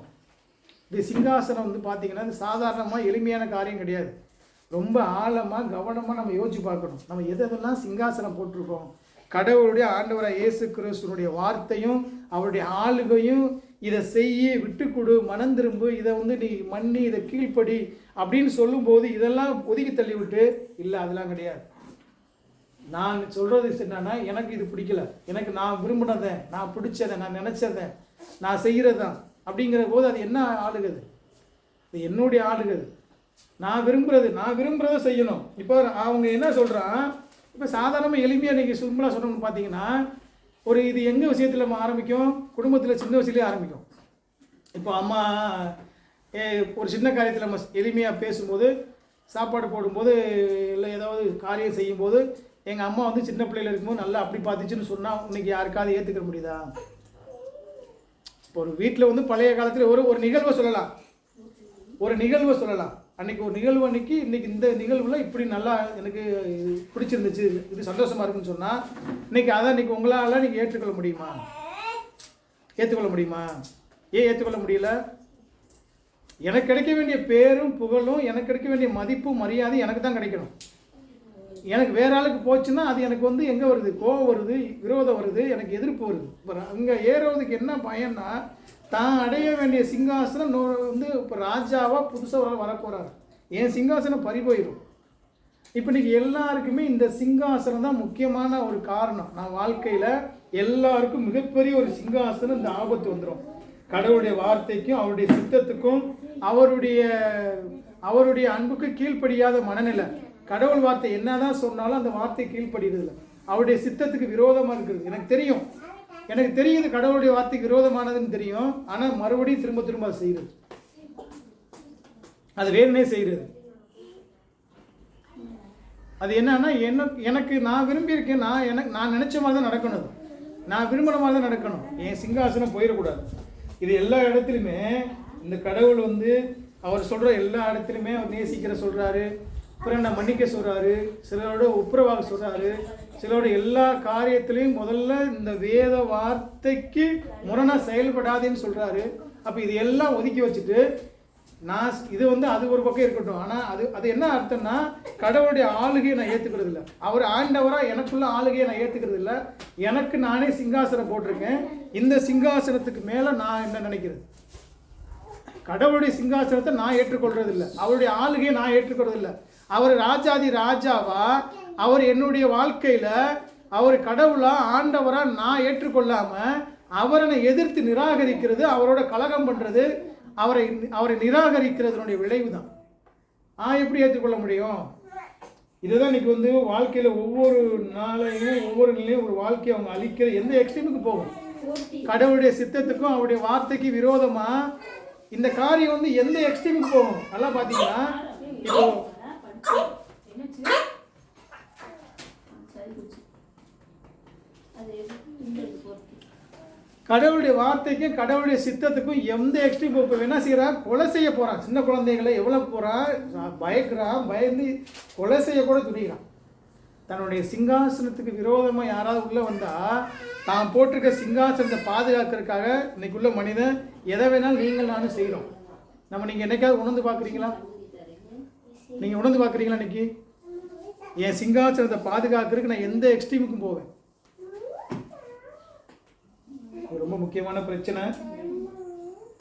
இந்த சிங்காசனம் வந்து பார்த்திங்கன்னா, இது சாதாரணமாக எளிமையான காரியம் கிடையாது. ரொம்ப ஆழமாக கவனமாக நம்ம யோசிச்சு பார்க்கணும். நம்ம எதெல்லாம் சிங்காசனம் போட்டிருக்கோம்? கடவுளுடைய ஆண்டவராக இயேசு கிறிஸ்துனுடைய வார்த்தையும் அவருடைய ஆளுகையும், இதை செய்ய, விட்டு கொடு, மனம் திரும்பு, இதை வந்து நீ மன்னி, இதை கீழ்ப்படி அப்படின்னு சொல்லும்போது இதெல்லாம் ஒதுக்கி தள்ளி விட்டு, இல்லை அதெல்லாம் கிடையாது, நான் சொல்கிறது என்னன்னா, எனக்கு இது பிடிக்கல, எனக்கு நான் விரும்பினதை, நான் பிடிச்சதை, நான் நினச்சதை, நான் செய்கிறதான் அப்படிங்கிற போது அது என்ன ஆளுகுது? இது என்னுடைய ஆளுகுது. நான் விரும்புகிறத செய்யணும். இப்போ அவங்க என்ன சொல்கிறான்? இப்போ சாதாரணமாக எளிமையாக நீங்கள் சிம்பிளாக சொல்லணும்னு பார்த்தீங்கன்னா, இது எங்கள் விஷயத்தில் நம்ம ஆரம்பிக்கும், குடும்பத்தில் சின்ன விஷயத்துலேயே ஆரம்பிக்கும். இப்போ அம்மா ஒரு சின்ன காரியத்தில் நம்ம எளிமையாக பேசும்போது, சாப்பாடு போடும்போது, இல்லை ஏதாவது காரியம் செய்யும்போது, எங்கள் அம்மா வந்து சின்ன பிள்ளையில் இருக்கும்போது நல்லா அப்படி பார்த்துச்சுன்னு சொன்னால் இன்றைக்கி யாருக்காவது ஏற்றுக்க முடியுதா? இப்போ ஒரு வீட்டில் வந்து பழைய காலத்தில் ஒரு நிகழ்வை சொல்லலாம், அன்றைக்கி ஒரு நிகழ்வு இன்றைக்கி இந்த நிகழ்வில் இப்படி நல்லா எனக்கு பிடிச்சிருந்துச்சு, இது சந்தோஷமாக இருக்குன்னு சொன்னால் இன்றைக்கி அதை இன்றைக்கி உங்களால் நீங்கள் ஏற்றுக்கொள்ள முடியுமா? ஏன் ஏற்றுக்கொள்ள முடியல? எனக்கு கிடைக்க வேண்டிய பேரும் புகழும், எனக்கு கிடைக்க வேண்டிய மதிப்பும் மரியாதை எனக்கு தான் கிடைக்கணும். எனக்கு வேற ஆளுக்கு போச்சுன்னா அது எனக்கு வந்து எங்கே வருது? கோபம் வருது, விரோதம் வருது, எனக்கு எதிர்ப்பு வருது. இப்போ அங்கே ஏறுவதுக்கு என்ன பயன்னா, தான் அடைய வேண்டிய சிங்காசனம் வந்து இப்போ ராஜாவாக புதுசாக வரப்போகிறார். என் சிங்காசனம் பறி போயிடும். இப்போ இன்றைக்கி எல்லாருக்குமே இந்த சிங்காசனம் தான் முக்கியமான ஒரு காரணம். நான் வாழ்க்கையில் எல்லாருக்கும் மிகப்பெரிய ஒரு சிங்காசனம் இந்த ஆபத்து வந்துடும். கடவுளுடைய வார்த்தைக்கும் அவருடைய சித்தத்துக்கும் அவருடைய அன்புக்கு கீழ்ப்படியாத மனநிலை. கடவுள் வார்த்தை என்னதான் சொன்னாலும் அந்த வார்த்தை கீழ்ப்படுகிறது, அவருடைய சித்தத்துக்கு விரோதமாக இருக்கிறது. எனக்கு தெரியுது கடவுளுடைய வார்த்தைக்கு விரோதமானதுன்னு தெரியும். ஆனால் மறுபடியும் திரும்ப திரும்ப அது செய்கிறது, அது வேணுனே செய்கிறது. அது என்னன்னா எனக்கு நான் விரும்பியிருக்கேன், நான் நினச்ச மாதிரி தான் நடக்கணும், நான் விரும்பின மாதிரி தான் நடக்கணும். என் சிங்காசனம் போயிடக்கூடாது. இது எல்லா இடத்துலையுமே இந்த கடவுள் வந்து அவர் சொல்கிற எல்லா இடத்துலையுமே அவர் நேசிக்கிற சொல்கிறாரு, அப்புறம் என்ன மன்னிக்க சொல்கிறாரு, சிலரோட ஒப்புரவாக சொல்கிறாரு, சிலரோட எல்லா காரியத்திலையும் முதல்ல இந்த வேத வார்த்தைக்கு முரணாக செயல்படாதேன்னு சொல்கிறாரு. அப்போ இது எல்லாம் ஒதுக்கி வச்சுட்டு இது வந்து அது ஒரு பக்கம் இருக்கட்டும். ஆனால் அது என்ன அர்த்தம்னா, கடவுளுடைய ஆளுகையை நான் ஏற்றுக்கிறது இல்லை, அவர் ஆண்டவராக எனக்குள்ள ஆளுகையை நான் ஏற்றுக்கிறது இல்லை. எனக்கு நானே சிங்காசனம் போட்டிருக்கேன், இந்த சிங்காசனத்துக்கு மேலே நான் என்ன நினைக்கிறது? கடவுளுடைய சிங்காசனத்தை நான் ஏற்றுக்கொள்றது இல்லை, அவருடைய ஆளுகையை நான் ஏற்றுக்கொள்றது இல்லை. அவர் ராஜாதி ராஜாவா, அவர் என்னுடைய வாழ்க்கையில் அவர் கடவுளா ஆண்டவரா நான் ஏற்றுக்கொள்ளாமல் அவரை எதிர்த்து நிராகரிக்கிறது, அவரோட கலகம் பண்ணுறது, அவரை நிராகரிக்கிறதுனுடைய விளைவு தான். எப்படி ஏற்றுக்கொள்ள முடியும்? இதுதான் இன்னைக்கு வந்து வாழ்க்கையில் ஒவ்வொரு நாளையும் ஒவ்வொரு நிலையும் ஒரு வாழ்க்கையை அவங்க அழிக்கிற எந்த எக்ஸ்ட்ரீமுக்கு போகும். கடவுளுடைய சித்தத்துக்கும் அவருடைய வார்த்தைக்கு விரோதமாக இந்த காரியம் வந்து எந்த எக்ஸ்ட்ரீமுக்கு போகும். நல்லா பார்த்தீங்கன்னா இப்போ கடவுளுடைய வார்த்தைக்கும் கடவுளுடைய சித்தத்துக்கும் எந்த எக்ஸ்ட்ரீம் இப்போ என்ன செய்கிறான்? கொலை செய்ய போகிறான். சின்ன குழந்தைகளை எவ்வளோ போகிறான், பயக்கிறான், பயந்து கொலை செய்ய கூட துணிகிறான். தன்னுடைய சிங்காசனத்துக்கு விரோதமாக யாராவது உள்ளே வந்தால் தான் போட்டிருக்க சிங்காசனத்தை பாதுகாக்கிறதுக்காக இன்னைக்குள்ள மனிதன் எதை வேணாலும் நீங்கள் நானும் செய்கிறோம். நீங்கள் என்னைக்காவது உணர்ந்து பார்க்குறீங்களா? நீங்கள் உணர்ந்து பார்க்குறீங்களா? இன்னைக்கு என் சிங்காசனத்தை பாதுகாக்கிறதுக்கு நான் எந்த எக்ஸ்ட்ரீமுக்கும் போவேன். ரொம்ப முக்கியமான பிரச்சனை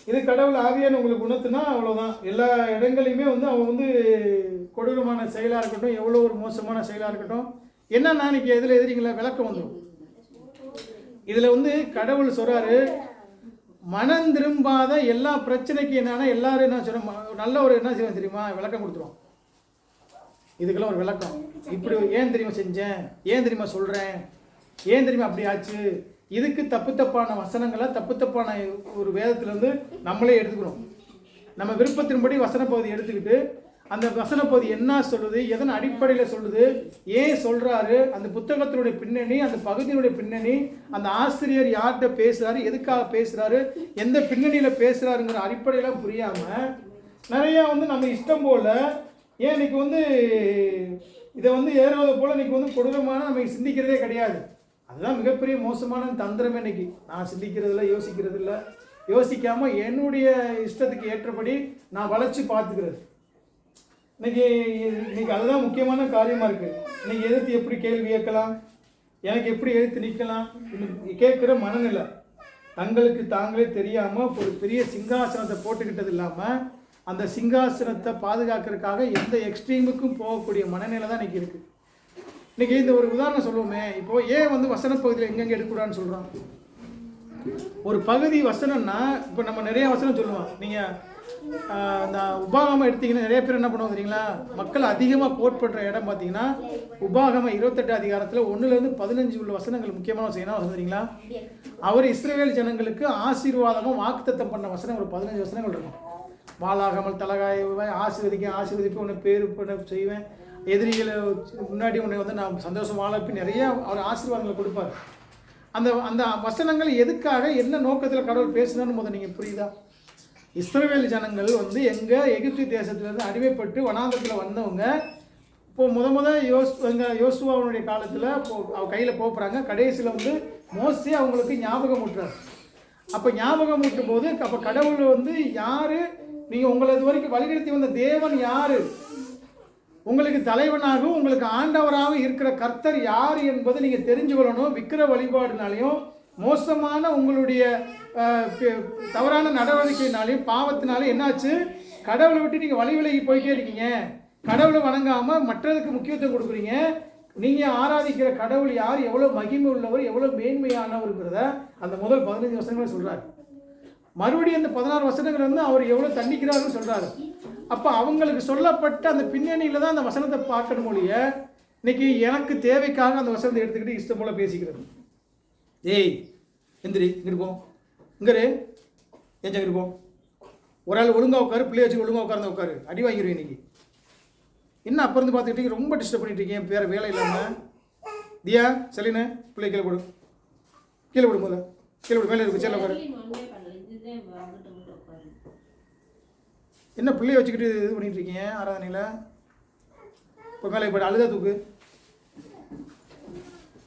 இது. கடவுள் ஆவியான உங்களுக்கு உணர்த்துனா அவ்வளோதான். எல்லா இடங்களையுமே வந்து அவன் வந்து கொடூரமான செயலாக இருக்கட்டும், எவ்வளோ ஒரு மோசமான செயலாக இருக்கட்டும், என்னன்னா இன்னைக்கு எதில் எதிரிங்களா விளக்கம் வந்துடும். இதில் வந்து கடவுள் சொல்கிறாரு, மனம் திரும்பாத எல்லா பிரச்சனைக்கு என்னன்னா எல்லாரும் என்ன சொல்கிறோம், நல்ல ஒரு என்ன செய்வோம் தெரியுமா, விளக்கம் கொடுத்துருவோம். இதுக்கெல்லாம் ஒரு விளக்கம். இப்படி ஏன் தெரியுமா செஞ்சேன், ஏன் தெரியுமா சொல்கிறேன், ஏன் தெரியுமா அப்படி ஆச்சு. இதுக்கு தப்பான வசனங்களை தப்பான ஒரு வேதத்திலேருந்து நம்மளே எடுத்துக்கிறோம். நம்ம விருப்பத்தின்படி வசன பகுதி எடுத்துக்கிட்டு அந்த வசன பகுதி என்ன சொல்லுது, எதன் அடிப்படையில் சொல்லுது, ஏன் சொல்கிறாரு, அந்த புத்தகத்தினுடைய பின்னணி, அந்த பகுதியினுடைய பின்னணி, அந்த ஆசிரியர் யார்கிட்ட பேசுகிறாரு, எதுக்காக பேசுகிறாரு, எந்த பின்னணியில் பேசுகிறாருங்கிற அடிப்படையெல்லாம் புரியாமல் நிறையா வந்து நம்ம இஷ்டம் போல் ஏன் இன்னைக்கு வந்து இதை வந்து ஏறுவதை போல் இன்னைக்கு வந்து கொடூரமான நம்ம சிந்திக்கிறதே கிடையாது. அதுதான் மிகப்பெரிய மோசமான தந்திரமே. இன்னைக்கு நான் சிந்திக்கிறதில்ல, யோசிக்கிறது இல்லை, யோசிக்காமல் என்னுடைய இஷ்டத்துக்கு ஏற்றபடி நான் வளைச்சி பார்த்துக்கிறது. இன்னைக்கு அதுதான் முக்கியமான காரியமாக இருக்குது. இன்னைக்கு எதிர்த்து எப்படி கேள்வி கேட்கலாம், எனக்கு எப்படி எதிர்த்து நிற்கலாம் கேட்குற மனநிலை. தங்களுக்கு தாங்களே தெரியாமல் ஒரு பெரிய சிங்காசனத்தை போட்டுக்கிட்டது இல்லாமல் அந்த சிங்காசனத்தை பாதுகாக்கிறதுக்காக எந்த எக்ஸ்ட்ரீமுக்கும் போகக்கூடிய மனநிலை தான் இன்றைக்கி இருக்குது. இன்றைக்கி இந்த ஒரு உதாரணம் சொல்லுவோமே, இப்போது ஏன் வந்து வசன பகுதியில் எங்கெங்கே எடுக்கக்கூடாதுன்னு சொல்கிறோம். ஒரு பகுதி வசனம்னா இப்போ நம்ம நிறைய வசனம் சொல்லுவோம். நீங்கள் இந்த உபாகமம் எடுத்திங்கன்னா நிறைய பேர் என்ன பண்ணுவாங்க தெரியுங்களா, மக்கள் அதிகமாக கோட் பண்ணுற இடம் பார்த்தீங்கன்னா உபாகமம் 28 அதிகாரத்தில் 1-15 உள்ள வசனங்கள் முக்கியமான வசனம். என்ன வசனம் தெரியுங்களா, அவர் இஸ்ரவேல் ஜனங்களுக்கு ஆசீர்வாதமாக வாக்குத்தத்தம் பண்ண வசனம் ஒரு 15 வசனங்கள் இருக்கும். வாளாகாமல் தலகாயவாய், ஆசீர்வதிப்பேன், உன்னை பேரு பண்ண செய்வேன், எதிரிகளை முன்னாடி உன்னை வந்து நான் சந்தோஷம் வாழப்பி நிறைய அவர் ஆசீர்வாதங்களை கொடுப்பார். அந்த அந்த வசனங்கள் எதுக்காக, என்ன நோக்கத்தில் கடவுள் பேசுனான்னு முதல் நீங்கள் புரியுதா? இஸ்ரவேல் ஜனங்கள் வந்து எகிப்து தேசத்துலேருந்து அடிமைப்பட்டு வனாந்தரத்தில் வந்தவங்க இப்போ யோசுவாவுடைய காலத்தில் அவ கையில் போகிறாங்க. கடைசியில் வந்து மோசே அவங்களுக்கு ஞாபகம் ஊட்டுறார். அப்போ ஞாபகம் ஊட்டும் போது அப்போ கடவுள் வந்து யார், நீங்கள் உங்களை இது வரைக்கும் வழிநடத்தி வந்த தேவன் யார், உங்களுக்கு தலைவனாகவும் உங்களுக்கு ஆண்டவராகவும் இருக்கிற கர்த்தர் யார் என்பதை நீங்கள் தெரிஞ்சுக்கொள்ளணும். விக்கிர வழிபாடுனாலையும் மோசமான உங்களுடைய தவறான நடவடிக்கைனாலையும் பாவத்தினாலையும் என்னாச்சு, கடவுளை விட்டு நீங்கள் வழி விலகி போயிட்டே இருக்கீங்க. கடவுளை வணங்காமல் மற்றதுக்கு முக்கியத்துவம் கொடுக்குறீங்க. நீங்கள் ஆராதிக்கிற கடவுள் யார், எவ்வளோ மகிமை உள்ளவர், எவ்வளோ மேன்மையானவர்ங்கிறத அந்த முதல் 15 வசனங்களை சொல்கிறார். மறுபடியும் அந்த 16 வசனங்கள் வந்து அவர் எவ்வளோ தண்டிக்கிறாருன்னு சொல்கிறாரு. அப்போ அவங்களுக்கு சொல்லப்பட்ட அந்த பின்னணியில் தான் அந்த வசனத்தை பார்க்கணும் மொழிய. இன்னைக்கு எனக்கு தேவைக்காக அந்த வசனத்தை எடுத்துக்கிட்டு இஷ்டம் போல் பேசிக்கிறது. ஏய் எந்திரி, இங்கிட்டு போ, இங்கே எஞ்சாங்க இருப்போம். ஒரு ஆள் ஒழுங்காக உட்காரு, பிள்ளைய வச்சு ஒழுங்காக உட்கார்ந்து உட்காரு, அடி வாங்கிடுவேன் இன்னைக்கு. என்ன அப்போ இருந்து பார்த்துக்கிட்டீங்க, ரொம்ப டிஸ்டர்ப் பண்ணிட்டு இருக்கீங்க வேறு வேலை இல்லாமல். தியா செலினு பிள்ளை கீழே போடு, கீழே போடும் போது கீழே போடு, மேலே இருக்கு சேலை உட்காரு. என்ன பிள்ளைய வச்சுக்கிட்டு இது பண்ணிட்டு இருக்கீங்க ஆராதனையில்? இப்போ மேலே போய்ட்டு அழுதா தூக்கு,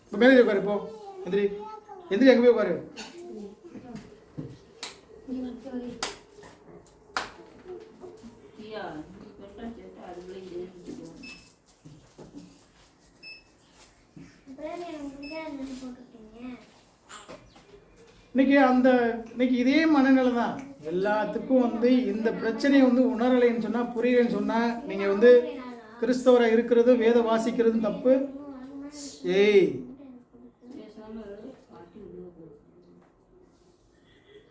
இப்போ மேலே உட்காரு, இப்போ எந்திரி எந்திரி, எங்கே போய் உட்காரு. இன்னைக்கு இதே மனநிலை தான் எல்லாத்துக்கும். வந்து இந்த பிரச்சனையை வந்து உணரலைன்னு சொன்னால், புரியலைன்னு சொன்னால், நீங்கள் வந்து கிறிஸ்தவராக இருக்கிறதும் வேத வாசிக்கிறதும் தப்பு. ஏய்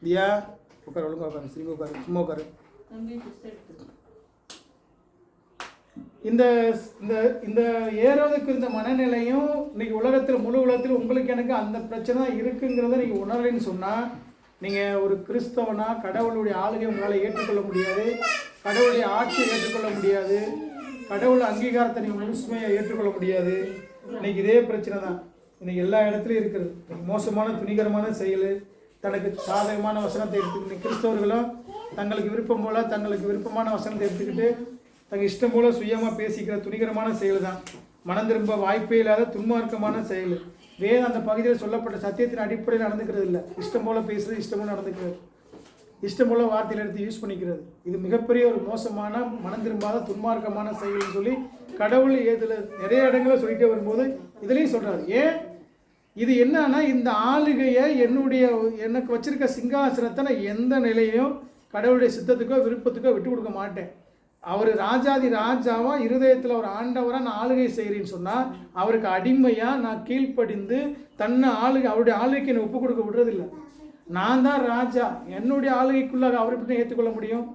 தியா உட்காரு, ஒழுங்கா உட்காரு, திரும்பி உட்காரு, சும்மா உட்காரு. இந்த இந்த ஏரோதுக்கு இருந்த மனநிலையும் இன்னைக்கு உலகத்தில் முழு உலகத்தில் உங்களுக்கு எனக்கு அந்த பிரச்சனை தான் இருக்குங்கிறத நீங்கள் உணரலைன்னு சொன்னால், நீங்கள் ஒரு கிறிஸ்தவனா கடவுளுடைய ஆளுகை உங்களால் ஏற்றுக்கொள்ள முடியாது, கடவுளுடைய ஆட்சியை ஏற்றுக்கொள்ள முடியாது, கடவுள் அங்கீகாரத்தை நீங்கள் முழுசுமையாக ஏற்றுக்கொள்ள முடியாது. இன்னைக்கு இதே பிரச்சனை தான் இன்னைக்கு எல்லா இடத்துலையும் இருக்கிறது. மோசமான துணிகரமான செயல், தனக்கு சாதகமான வசனத்தை எடுத்துக்கிட்டு கிறிஸ்தவர்களும் தங்களுக்கு விருப்பம் போல் தங்களுக்கு விருப்பமான வசனத்தை எடுத்துக்கிட்டு தங்கள் இஷ்டம் போல் சுயமாக பேசிக்கிற துணிகரமான செயல் தான். மனம் திரும்ப வாய்ப்பே இல்லாத துன்மார்க்கமான செயல். வேதம் அந்த பகுதியில் சொல்லப்பட்ட சத்தியத்தின் அடிப்படையில் நடந்துக்கிறது இல்லை. இஷ்டம் போல் பேசுறது, இஷ்டம் போல் நடந்துக்கிறது, இஷ்டம் போல் வார்த்தையில் எடுத்து யூஸ் பண்ணிக்கிறது. இது மிகப்பெரிய ஒரு மோசமான மனம் திரும்பாத துன்மார்க்கமான செயல்னு சொல்லி கடவுள் இதில் நிறைய இடங்களில் சொல்லிகிட்டே வரும்போது இதுலேயும் சொல்கிறாரு. ஏன் இது என்னன்னா, இந்த ஆளுகையை எனக்கு வச்சிருக்க சிங்காசனத்தை நான் எந்த நிலையிலையும் கடவுளுடைய சித்தத்துக்கோ விருப்பத்துக்கோ விட்டு கொடுக்க மாட்டேன். அவர் ராஜாதி ராஜாவாக இருதயத்தில் ஒரு ஆண்டவராக நான் ஆளுகை செய்கிறேன்னு சொன்னால், அவருக்கு அடிமையாக நான் கீழ்ப்படிந்து அவருடைய ஆளுகைக்கு என்னை ஒப்பு கொடுக்க விடுறதில்லை. நான் தான் ராஜா, என்னுடைய ஆளுகைக்குள்ளாக அவரை எப்படி ஏற்றுக்கொள்ள முடியும்?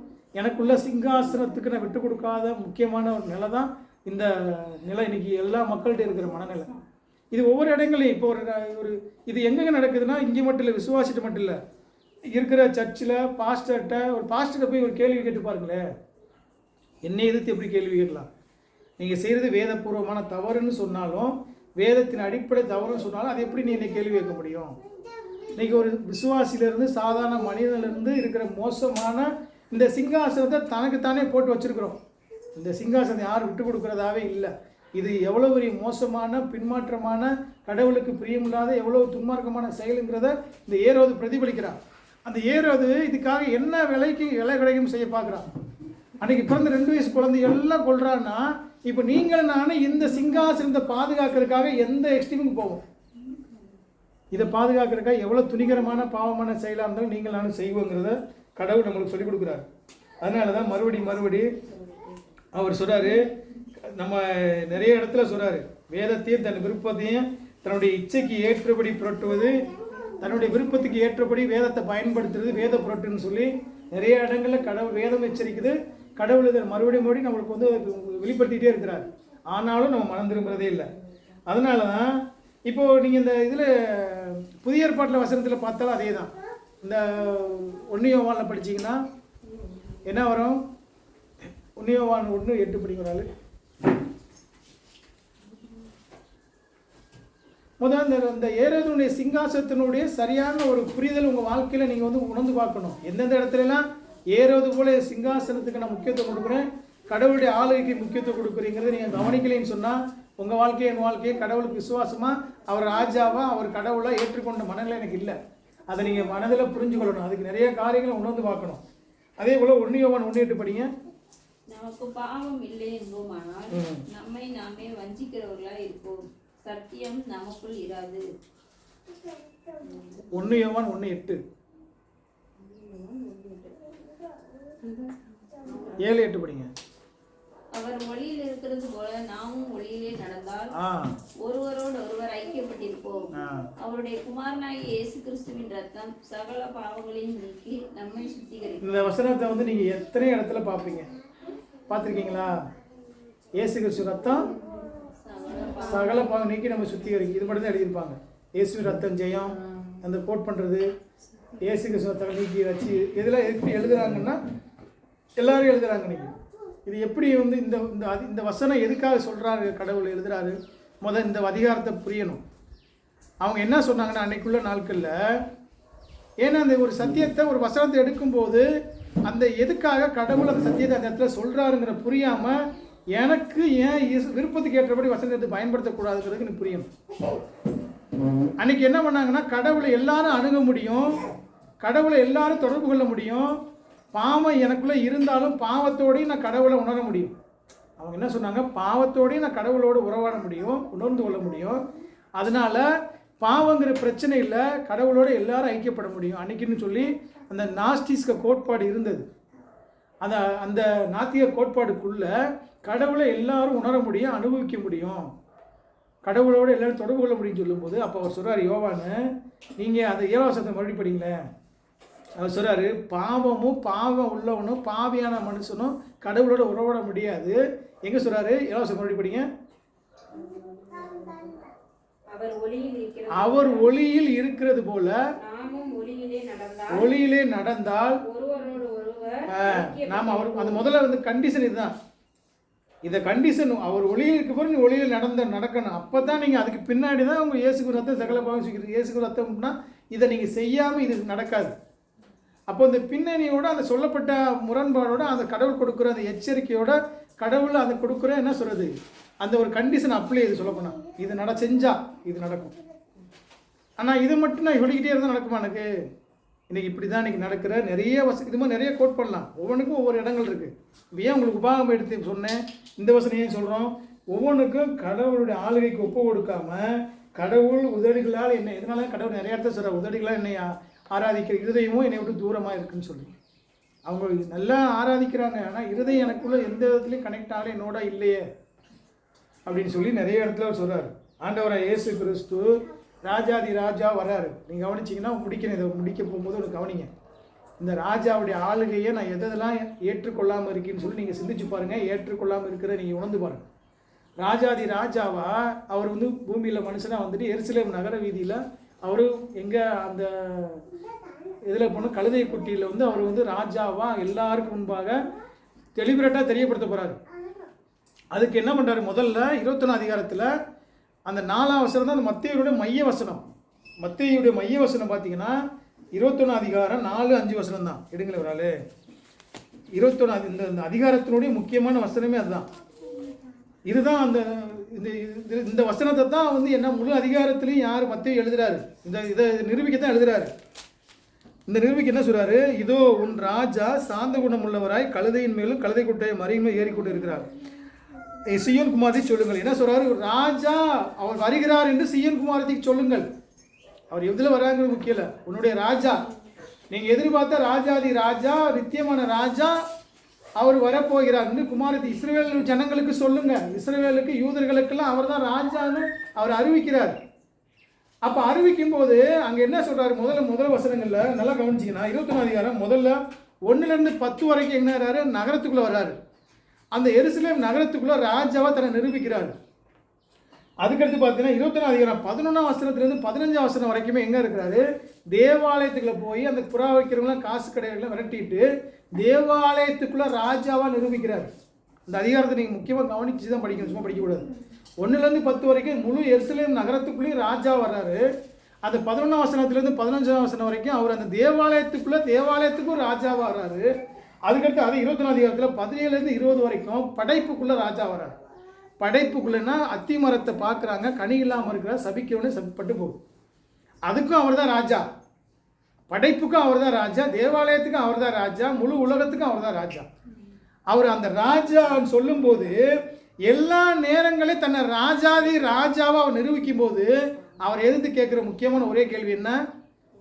எனக்குள்ள சிங்காசனத்துக்கு நான் விட்டு கொடுக்காத முக்கியமான ஒரு நிலை தான் இந்த நிலை. இன்னைக்கு எல்லா மக்கள்கிட்ட இருக்கிற மனநிலை. இது ஒவ்வொரு இடங்களையும் இப்போ ஒரு இது எங்கெங்கே நடக்குதுன்னா, இங்கே மட்டும் இல்லை, விசுவாசிட்டு மட்டும் இல்லை, இருக்கிற சர்ச்சில் ஒரு பாஸ்டர்கிட்ட போய் ஒரு கேள்வி கேட்டு பாருங்களேன். என்னை எதிர்த்து எப்படி கேள்வி கேட்கலாம்? நீங்கள் செய்கிறது வேதபூர்வமான தவறுன்னு சொன்னாலும், வேதத்தின் அடிப்படை தவறுன்னு சொன்னாலும், அதை எப்படி நீ என்னை கேள்வி கேட்க முடியும்? இன்றைக்கி ஒரு விசுவாசியிலேருந்து சாதாரண மனிதனிலிருந்து இருக்கிற மோசமான இந்த சிங்காசனத்தை தனக்குத்தானே போட்டு வச்சுருக்கிறோம். இந்த சிங்காசனத்தை யாரும் விட்டு கொடுக்குறதாவே இல்லை. இது எவ்வளோ பெரிய மோசமான பின்மாற்றமான கடவுளுக்கு பிரியமில்லாத எவ்வளோ துன்மார்க்கமான செயலுங்கிறத இந்த ஏரோது பிரதிபலிக்கிறான். அந்த ஏரோது இதுக்காக என்ன விலை கிடைக்கும் செய்ய பார்க்குறான். அன்றைக்கி பிறந்த 2 வயசு குழந்தை எல்லாம் கொள்றான்னா, இப்போ நீங்கள் நானும் இந்த சிங்காசனத்தை பாதுகாக்கிறதுக்காக எந்த எக்ஸ்ட்ரீமுக்கு போவோம்? இதை பாதுகாக்கிறதுக்காக எவ்வளோ துணிகரமான பாவமான செயலாக இருந்தாலும் நீங்கள் நானும் செய்வோங்கிறத கடவுள் நம்மளுக்கு சொல்லிக் கொடுக்குறாரு. அதனால தான் மறுபடி அவர் சொல்கிறாரு, நம்ம நிறைய இடத்துல சொல்கிறாரு, வேதத்தையும் தன் விருப்பத்தையும் தன்னுடைய இச்சைக்கு ஏற்றபடி புரட்டுவது, தன்னுடைய விருப்பத்துக்கு ஏற்றபடி வேதத்தை பயன்படுத்துறது வேத புரட்டுன்னு சொல்லி நிறைய இடங்களில் கடவுள் வேதம் எச்சரிக்குது. கடவுள் இதை மறுபடியும் நம்மளுக்கு வந்து வெளிப்படுத்திகிட்டே இருக்கிறார். ஆனாலும் நம்ம மனம் திரும்புறதே இல்லை. அதனால தான் இப்போது நீங்கள் இந்த இதில் புதிய ஏற்பாட்டில் வசனத்தில் பார்த்தாலும் அதே தான். இந்த 1 யோவானில் படிச்சிங்கன்னா என்ன வரும்? 1 யோவான் 1:8 படிக்கிறாள். முதல் இந்த ஏரோதுடைய சிங்காசனத்தினுடைய சரியான ஒரு புரிதல் உங்கள் வாழ்க்கையில் நீங்கள் வந்து உணர்ந்து பார்க்கணும். எந்தெந்த இடத்துலலாம் ஏரோது போல சிங்காசனத்துக்கு நான் முக்கியத்துவம் கொடுக்குறேன், கடவுளுடைய ஆளுகைக்கு முக்கியத்துவம் கொடுக்குறீங்கிறத நீங்கள் கவனிக்கலைன்னு சொன்னால் உங்கள் வாழ்க்கையை என் வாழ்க்கையை கடவுளுக்கு விசுவாசமாக அவர் ராஜாவாக அவர் கடவுளாக ஏற்றுக்கொண்ட மனநிலை எனக்கு இல்லை. அதை நீங்கள் மனதில் புரிஞ்சுக்கொள்ளணும். அதுக்கு நிறைய காரியங்களை உணர்ந்து பார்க்கணும். அதே போல் 1 யோவான் 1:8 படிங்க. நமக்கு பாவம் இல்லை என்போமானால் நம்மை நாமே வஞ்சிக்கிறவர்களா இருப்போம், சத்தியம் நமக்குள் இராது. 1 யோவான் 1:8 7-8 படிங்க. அவர் ஒளியில் இருக்கிறது போல நாமும் ஒளியிலே நடந்தால் ஒருவரோடு ஒருவர் ஐக்கியப்பட்டிருப்போம். அவருடைய குமாரனாகிய இயேசு கிறிஸ்துவின் ரத்தம் சகல பாவங்களையும் நீக்கி நம்மை சுத்திகரிக்கும். இந்த வசனத்தை வந்து நீங்க எத்தனை இடத்துல பார்ப்பீங்க, பார்த்துருக்கீங்களா? இயேசு கிறிஸ்து ரத்தம் சகல பாவம் நீக்கி நம்ம சுத்திகரிக்கும். இது மட்டும் தான் எழுதியிருப்பாங்க. இயேசு ரத்தம் ஜெயம் அந்த கோட் பண்றது, இயேசு கிறிஸ்து ரத்தம் நீக்கி வச்சு இதெல்லாம் எப்படி எழுதுறாங்கன்னா எல்லாரும் எழுதுறாங்க. இன்னைக்கு இது எப்படி வந்து இந்த வசனம் எதுக்காக சொல்கிறாரு, கடவுள் எழுதுறாரு? இந்த அதிகாரத்தை புரியணும். அவங்க என்ன சொன்னாங்கன்னா அன்னைக்குள்ள நாட்களில், ஏன்னா அந்த ஒரு சத்தியத்தை ஒரு வசனத்தை எடுக்கும்போது அந்த எதுக்காக கடவுள் அந்த சத்தியத்தை அந்த இடத்துல சொல்கிறாருங்கிற புரியாமல் எனக்கு ஏன் விருப்பத்துக்கு ஏற்றபடி வசனத்தை பயன்படுத்தக்கூடாதுங்கிறதுக்கு எனக்கு புரியணும். அன்னைக்கு என்ன பண்ணாங்கன்னா கடவுளை எல்லாரும் அணுக முடியும், கடவுளை எல்லாரும் தொடர்பு கொள்ள முடியும், பாவம் எனக்குள்ளே இருந்தாலும் பாவத்தோடையும் நான் கடவுளை உணர முடியும். அவங்க என்ன சொன்னாங்க, பாவத்தோடையும் நான் கடவுளோடு உறவாட முடியும், உணர்ந்து கொள்ள முடியும். அதனால பாவங்கிற பிரச்சனை இல்லை, கடவுளோடு எல்லாரும் ஐக்கியப்பட முடியும் அன்னைக்குன்னு சொல்லி அந்த நாஸ்டிஸ்க கோட்பாடு இருந்தது. அந்த நாத்திக கோட்பாடுக்குள்ள கடவுளை எல்லாரும் உணர முடியும், அனுபவிக்க முடியும், கடவுளோடு எல்லாரும் தொடர்பு கொள்ள முடியும்னு சொல்லும்போது அப்போ அவர் சொல்கிறார், யோவானு நீங்கள் அந்த 7ஆம் வசனத்தை மறுபடியும் படிங்களேன். அவர் சொல்கிறாரு, பாவம் உள்ளவனும் பாவியான மனுஷனும் கடவுளோட உறவாட முடியாது. எங்கே சொல்கிறாரு? 7ஆம் வசனம் மறுபடியும் படிங்க. அவர் ஒளியில் இருக்கிறது போல ஒளியிலே நடந்தால் நாம் அவர் அந்த முதல்ல வந்து கண்டிஷன் இதுதான். இதை கண்டிஷன் அவர் ஒளியில் இருக்க போது நீ ஒளியில் நடக்கணும். அப்போ தான் நீங்கள் அதுக்கு பின்னாடி தான் உங்கள் இயேசுக்கு ரத்தம் சகல பாவம் செய்கிறது. இயேசுக்கு ரத்தம்னா இதை நீங்கள் செய்யாமல் இது நடக்காது. அப்போ இந்த பின்னணியோட அந்த சொல்லப்பட்ட முரண்பாடோட அந்த கடவுள் கொடுக்குற அந்த எச்சரிக்கையோட கடவுள் அதை கொடுக்குற என்ன சொல்கிறது, அந்த ஒரு கண்டிஷன் அப்ளை இது சொல்லப்போனால் இது செஞ்சால் இது நடக்கும். ஆனால் இது மட்டும் நான் சொல்லிக்கிட்டே இருந்தால் நடக்குமா? எனக்கு இன்றைக்கி இப்படி தான் இன்றைக்கி நடக்கிற நிறைய இது மாதிரி நிறைய கோட் பண்ணலாம். ஒவ்வொன்றுக்கும் ஒவ்வொரு இடங்கள் இருக்குது. ஏன் உங்களுக்கு உபாகம் எடுத்து சொன்னேன், இந்த வசனம் ஏன் சொல்கிறோம்? ஒவ்வொன்றுக்கும் கடவுளுடைய ஆளுகைக்கு ஒப்பு கொடுக்காமல் கடவுள் உதடுகளால் என்ன, இதனால கடவுள் நிறைய இடத்த சொல்கிற உதடுகளால் என்னை ஆராதிக்கிற இருதயமும் என்னை விட்டு தூரமாக இருக்குன்னு சொல்லி அவங்க நல்லா ஆராதிக்கிறாங்க. ஆனால் இருதயம் எனக்குள்ளே எந்த விதத்துலையும் கனெக்ட் ஆகல, என்னோட இல்லையே அப்படின்னு சொல்லி நிறைய இடத்துல அவர் சொல்கிறார். ஆண்டவராக இயேசு கிறிஸ்து ராஜாதி ராஜா வர்றாரு. நீங்கள் கவனிச்சிங்கன்னா முடிக்கிறேன், இதை முடிக்க போகும்போது ஒன்று கவனிங்க. இந்த ராஜாவுடைய ஆளுகையை நான் எதெல்லாம் ஏற்றுக்கொள்ளாமல் இருக்கேன்னு சொல்லி நீங்கள் சிந்திச்சு பாருங்கள். ஏற்றுக்கொள்ளாமல் இருக்கிற நீங்கள் உணர்ந்து பாருங்கள். ராஜாதி ராஜாவா அவர் வந்து பூமியில் மனுஷனாக வந்துட்டு எருசலேம் நகர வீதியில் அவர் எங்கே அந்த இதில் போன கழுதை குட்டியில் வந்து அவர் வந்து ராஜாவாக எல்லாருக்கும் முன்பாக டெலிபரேட்டாக தெரியப்படுத்த போகிறாரு. அதுக்கு என்ன பண்ணுறாரு, முதல்ல 21 அதிகாரத்தில் அந்த 4ஆம் வசனம் தான் அந்த மத்தேயுடைய மைய வசனம். மத்தேயுடைய மைய வசனம் பார்த்தீங்கன்னா 21 அதிகாரம் 4-5 வசனம் தான். எடுங்களேன் ஒரு ஆள். 21 இந்த அதிகாரத்தினுடைய முக்கியமான வசனமே அதுதான். இதுதான் அந்த இந்த வசனத்தை தான் வந்து என்ன முழு அதிகாரத்திலையும் யார் மத்தேயு எழுதுறாரு, இதை நிரூபிக்கத்தான் எழுதுறாரு. இந்த நிரூபிக்க என்ன சொல்றாரு, இதோ உன் ராஜா சாந்த குணம் உள்ளவராய் கழுதையின் மேலும் கழுதை குட்டையை மறியின் மேல் ஏறிக்கொண்டு இருக்கிறார், சீயோன் குமாரத்தை சொல்லுங்கள். என்ன சொல்றாரு, ராஜா அவர் வருகிறார் என்று சீயோன் குமாரத்துக்கு சொல்லுங்கள். அவர் எதில் வராங்கிறது முக்கியம் இல்லை, உன்னுடைய ராஜா நீங்கள் எதிர்பார்த்த ராஜாதி ராஜா நித்தியமான ராஜா அவர் வரப்போகிறார் என்று குமாரத்தி இஸ்ரவேல் ஜனங்களுக்கு சொல்லுங்க. இஸ்ரவேலுக்கு யூதர்களுக்கெல்லாம் அவர் தான் ராஜான்னு அவர் அறிவிக்கிறார். அப்போ அறிவிக்கும் போது அங்கே என்ன சொல்கிறாரு, முதல் வசனங்களில் நல்லா கவனிச்சிங்கன்னா 21 அதிகாரம் முதல்ல 1-10 வரைக்கும் என்ன நகரத்துக்குள்ளே வர்றாரு. அந்த எருசலேம் நகரத்துக்குள்ளே ராஜாவாக தன்னை நிரூபிக்கிறார். அதுக்கடுத்து பார்த்தீங்கன்னா 21 அதிகாரம் 11 வசனத்துலேருந்து 15 வசனம் வரைக்குமே எங்கே இருக்கிறாரு? தேவாலயத்துக்குள்ளே போய் அந்த புறா வைக்கிறவங்களாம் காசு கடைகளை விரட்டிட்டு தேவாலயத்துக்குள்ளே ராஜாவாக நிரூபிக்கிறார். இந்த அதிகாரத்தை நீங்கள் முக்கியமாக கவனித்து தான் படிக்கணும், சும்மா படிக்கக்கூடாது. 1லேருந்து 10 வரைக்கும் முழு எருசலேம் நகரத்துக்குள்ளேயும் ராஜா வர்றாரு. அது 11 வசனத்துலேருந்து 15 வசனம் வரைக்கும் அவர் அந்த தேவாலயத்துக்கும் ராஜாவாக வர்றாரு. அதுக்கடுத்து அது 21 அதிகாரத்தில் 17லேருந்து 20 வரைக்கும் படைப்புக்குள்ளே ராஜா வர்றாரு. படைப்புக்குள்ளேன்னா அத்தி மரத்தை பார்க்குறாங்க, கனி இல்லாமல் இருக்கிற சபிக்கிறவனே சபிப்பட்டு போகும். அதுக்கும் அவர் தான் ராஜா, படைப்புக்கும் அவர் தான் ராஜா, தேவாலயத்துக்கும் அவர் தான் ராஜா, முழு உலகத்துக்கும் அவர் தான் ராஜா. அவர் அந்த ராஜான்னு சொல்லும்போது எல்லா நேரங்களையும் தன்னை ராஜாவை அவர் நிரூபிக்கும் போது அவர் எதிர்த்து கேட்குற முக்கியமான ஒரே கேள்வி என்ன?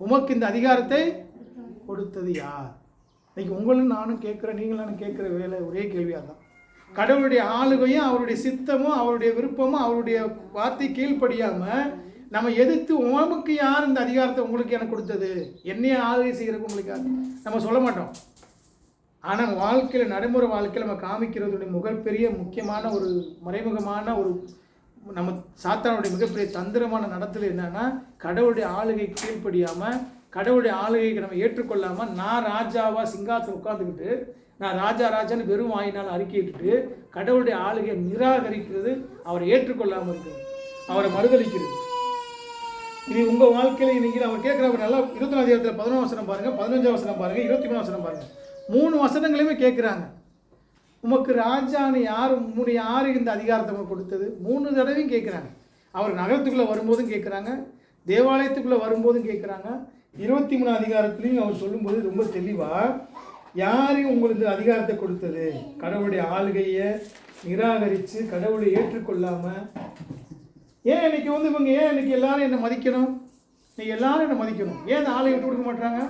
உமக்கு இந்த அதிகாரத்தை கொடுத்தது யார்? இன்னைக்கு உங்களும் நானும் கேட்குற, நீங்களும் கேட்குற வேலை ஒரே கேள்வியாக தான். கடவுளுடைய ஆளுகையும் அவருடைய சித்தமும் அவருடைய விருப்பமும் அவருடைய வார்த்தை கீழ்ப்படியாமல் நம்ம எதிர்த்து உமக்கு யார் இந்த அதிகாரத்தை உங்களுக்கு எனக்கு கொடுத்தது, என்னைய ஆளுகை செய்கிறதுக்கு உங்களுக்கு நம்ம சொல்ல மாட்டோம். ஆனால் வாழ்க்கையில், நடைமுறை வாழ்க்கையில் நம்ம காமிக்கிறதுடைய மிகப்பெரிய முக்கியமான ஒரு மறைமுகமான ஒரு நம்ம சாத்தானுடைய மிகப்பெரிய தந்திரமான நடத்தல் என்னன்னா, கடவுளுடைய ஆளுகை கீழ்ப்படியாமல், கடவுளுடைய ஆளுகைக்கு நம்ம ஏற்றுக்கொள்ளாமல், நான் ராஜாவாக சிங்காசனம் உட்காந்துக்கிட்டு நான் ராஜான்னு வெறும் வாயினால் அறிக்கையிட்டு கடவுளுடைய ஆளுகையை நிராகரிக்கிறது, அவரை ஏற்றுக்கொள்ளாமல் இருக்கிறது, அவரை மறுதளிக்கிறது. இது உங்கள் வாழ்க்கையில் இன்னைக்கு அவர் கேட்குறவர் நல்லா 24 அதிகாரத்தில் 11 வசனம் பாருங்கள், 15 வசனம் பாருங்கள், 23 வசனம் பாருங்கள். 3 வசனங்களையுமே கேட்குறாங்க. உமக்கு ராஜான்னு யார், உங்களுடைய யார் இந்த அதிகாரத்தை நமக்கு கொடுத்தது? 3 தடவையும் கேட்குறாங்க. அவர் நகரத்துக்குள்ளே வரும்போதும் கேட்குறாங்க, தேவாலயத்துக்குள்ளே வரும்போதும் கேட்குறாங்க. 23 அதிகாரத்துலையும் அவர் சொல்லும்போது ரொம்ப தெளிவாக, யாரையும் உங்களுக்கு அதிகாரத்தை கொடுத்தது? கடவுளுடைய ஆளுகையை நிராகரித்து கடவுளை ஏற்றுக்கொள்ளாமல். ஏன் இன்னைக்கு இவங்க ஏன் இன்னைக்கு எல்லாரும் என்னை மதிக்கணும்? நீங்கள் எல்லாரும் என்னை மதிக்கணும். ஏன் அந்த ஆளை விட்டு கொடுக்க மாட்டாங்க?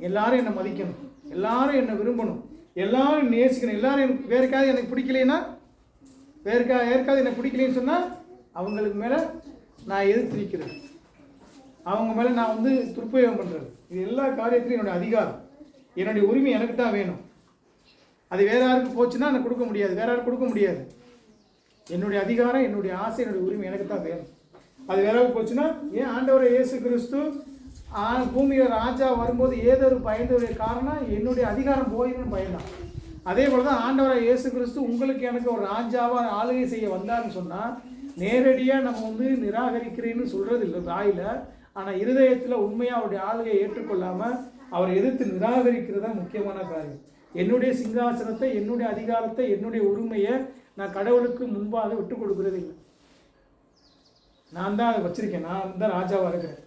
எல்லாரும் என்னை மதிக்கணும், எல்லாரும் என்னை விரும்பணும், எல்லாரும் நேசிக்கணும். எல்லாரும் எனக்கு வேறுக்காவது எனக்கு பிடிக்கலைன்னா, யாருக்காவது எனக்கு பிடிக்கலைன்னு சொன்னால் அவங்களுக்கு மேலே நான் எதிர்த்து நிற்கிறது, அவங்க மேலே நான் துர்பயோகம் பண்ணுறது. இது எல்லா காரியத்திலையும் என்னுடைய அதிகாரம், என்னுடைய உரிமை எனக்கு தான் வேணும். அது வேற யாருக்கு போச்சுன்னா எனக்கு கொடுக்க முடியாது, வேற யாருக்கு கொடுக்க முடியாது. என்னுடைய அதிகாரம், என்னுடைய ஆசை, என்னுடைய உரிமை எனக்கு தான் வேணும். அது வேற யாருக்கு போச்சுன்னா, ஏன் ஆண்டவர் இயேசு கிறிஸ்து பூமியில் ராஜா வரும்போது ஏதோ பயந்தோடைய காரணம் என்னுடைய அதிகாரம் போயின்னு பயந்தான். அதே போல தான் ஆண்டவராக இயேசு கிறிஸ்து உங்களுக்கு எனக்கு ஒரு ராஜாவாக ஆளுகை செய்ய வந்தார்னு சொன்னால் நேரடியாக நம்ம நிராகரிக்கிறேன்னு சொல்கிறது இல்லை வாயில். ஆனால் இருதயத்தில் உண்மையாக அவருடைய ஆளுகையை ஏற்றுக்கொள்ளாமல் அவரை எதிர்த்து நிராகரிக்கிறது தான் முக்கியமான காரியம். என்னுடைய சிங்காசனத்தை, என்னுடைய அதிகாரத்தை, என்னுடைய உரிமையை நான் கடவுளுக்கு முன்பாக விட்டு கொடுக்கறது இல்லை. நான் தான் அதை வச்சுருக்கேன், நான் தான் ராஜாவாக இருக்கிறேன்.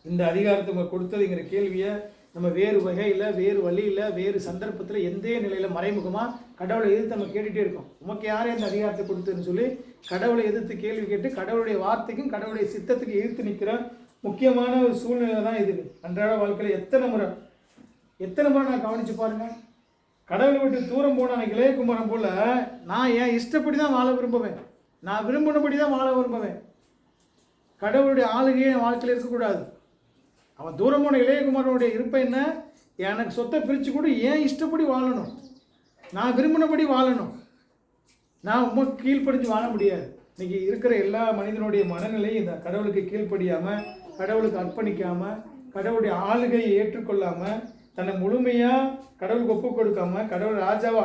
இந்த அதிகாரத்தை உங்களுக்கு கொடுத்ததுங்கிற கேள்வியை நம்ம வேறு வகையில், வேறு வழியில், வேறு சந்தர்ப்பத்தில், எந்த நிலையில் மறைமுகமாக கடவுளை எதிர்த்து நம்ம கேட்டுகிட்டே இருக்கோம். உமக்கு யாரே இந்த அதிகாரத்தை கொடுத்ததுன்னு சொல்லி கடவுளை எதிர்த்து கேள்வி கேட்டு கடவுளுடைய வார்த்தைக்கும் கடவுளுடைய சித்தத்துக்கு எதிர்த்து நிற்கிற முக்கியமான ஒரு சூழ்நிலை தான் இது. அன்றாட வாழ்க்கையில் எத்தனை முறை நான் கவனித்து பாருங்கள். கடவுளை விட்டு தூரம் போன அன்றைக்கி இளையகுமாரன் போல் நான் என் இஷ்டப்படி தான் வாழ விரும்புவேன், நான் விரும்பினபடி தான் வாழ விரும்புவேன். கடவுளுடைய ஆளுகையே என் வாழ்க்கையில் இருக்கக்கூடாது. அவன் தூரம் போன இளையகுமாரனுடைய இருப்பை என்ன, எனக்கு சொத்தை பிரித்து கூட ஏன் இஷ்டப்படி வாழணும், நான் விரும்பினபடி வாழணும், நான் உமக்கு கீழ்ப்படிஞ்சு வாழ முடியாது. இன்றைக்கி இருக்கிற எல்லா மனிதனுடைய மனநிலையும் இந்த கடவுளுக்கு கீழ்ப்படியாமல், கடவுளுக்கு அர்ப்பணிக்காமல், கடவுளுடைய ஆளுகையை ஏற்றுக்கொள்ளாமல், தன்னை முழுமையாக கடவுளுக்கு ஒப்புக் கொடுக்காமல், கடவுள் ராஜாவை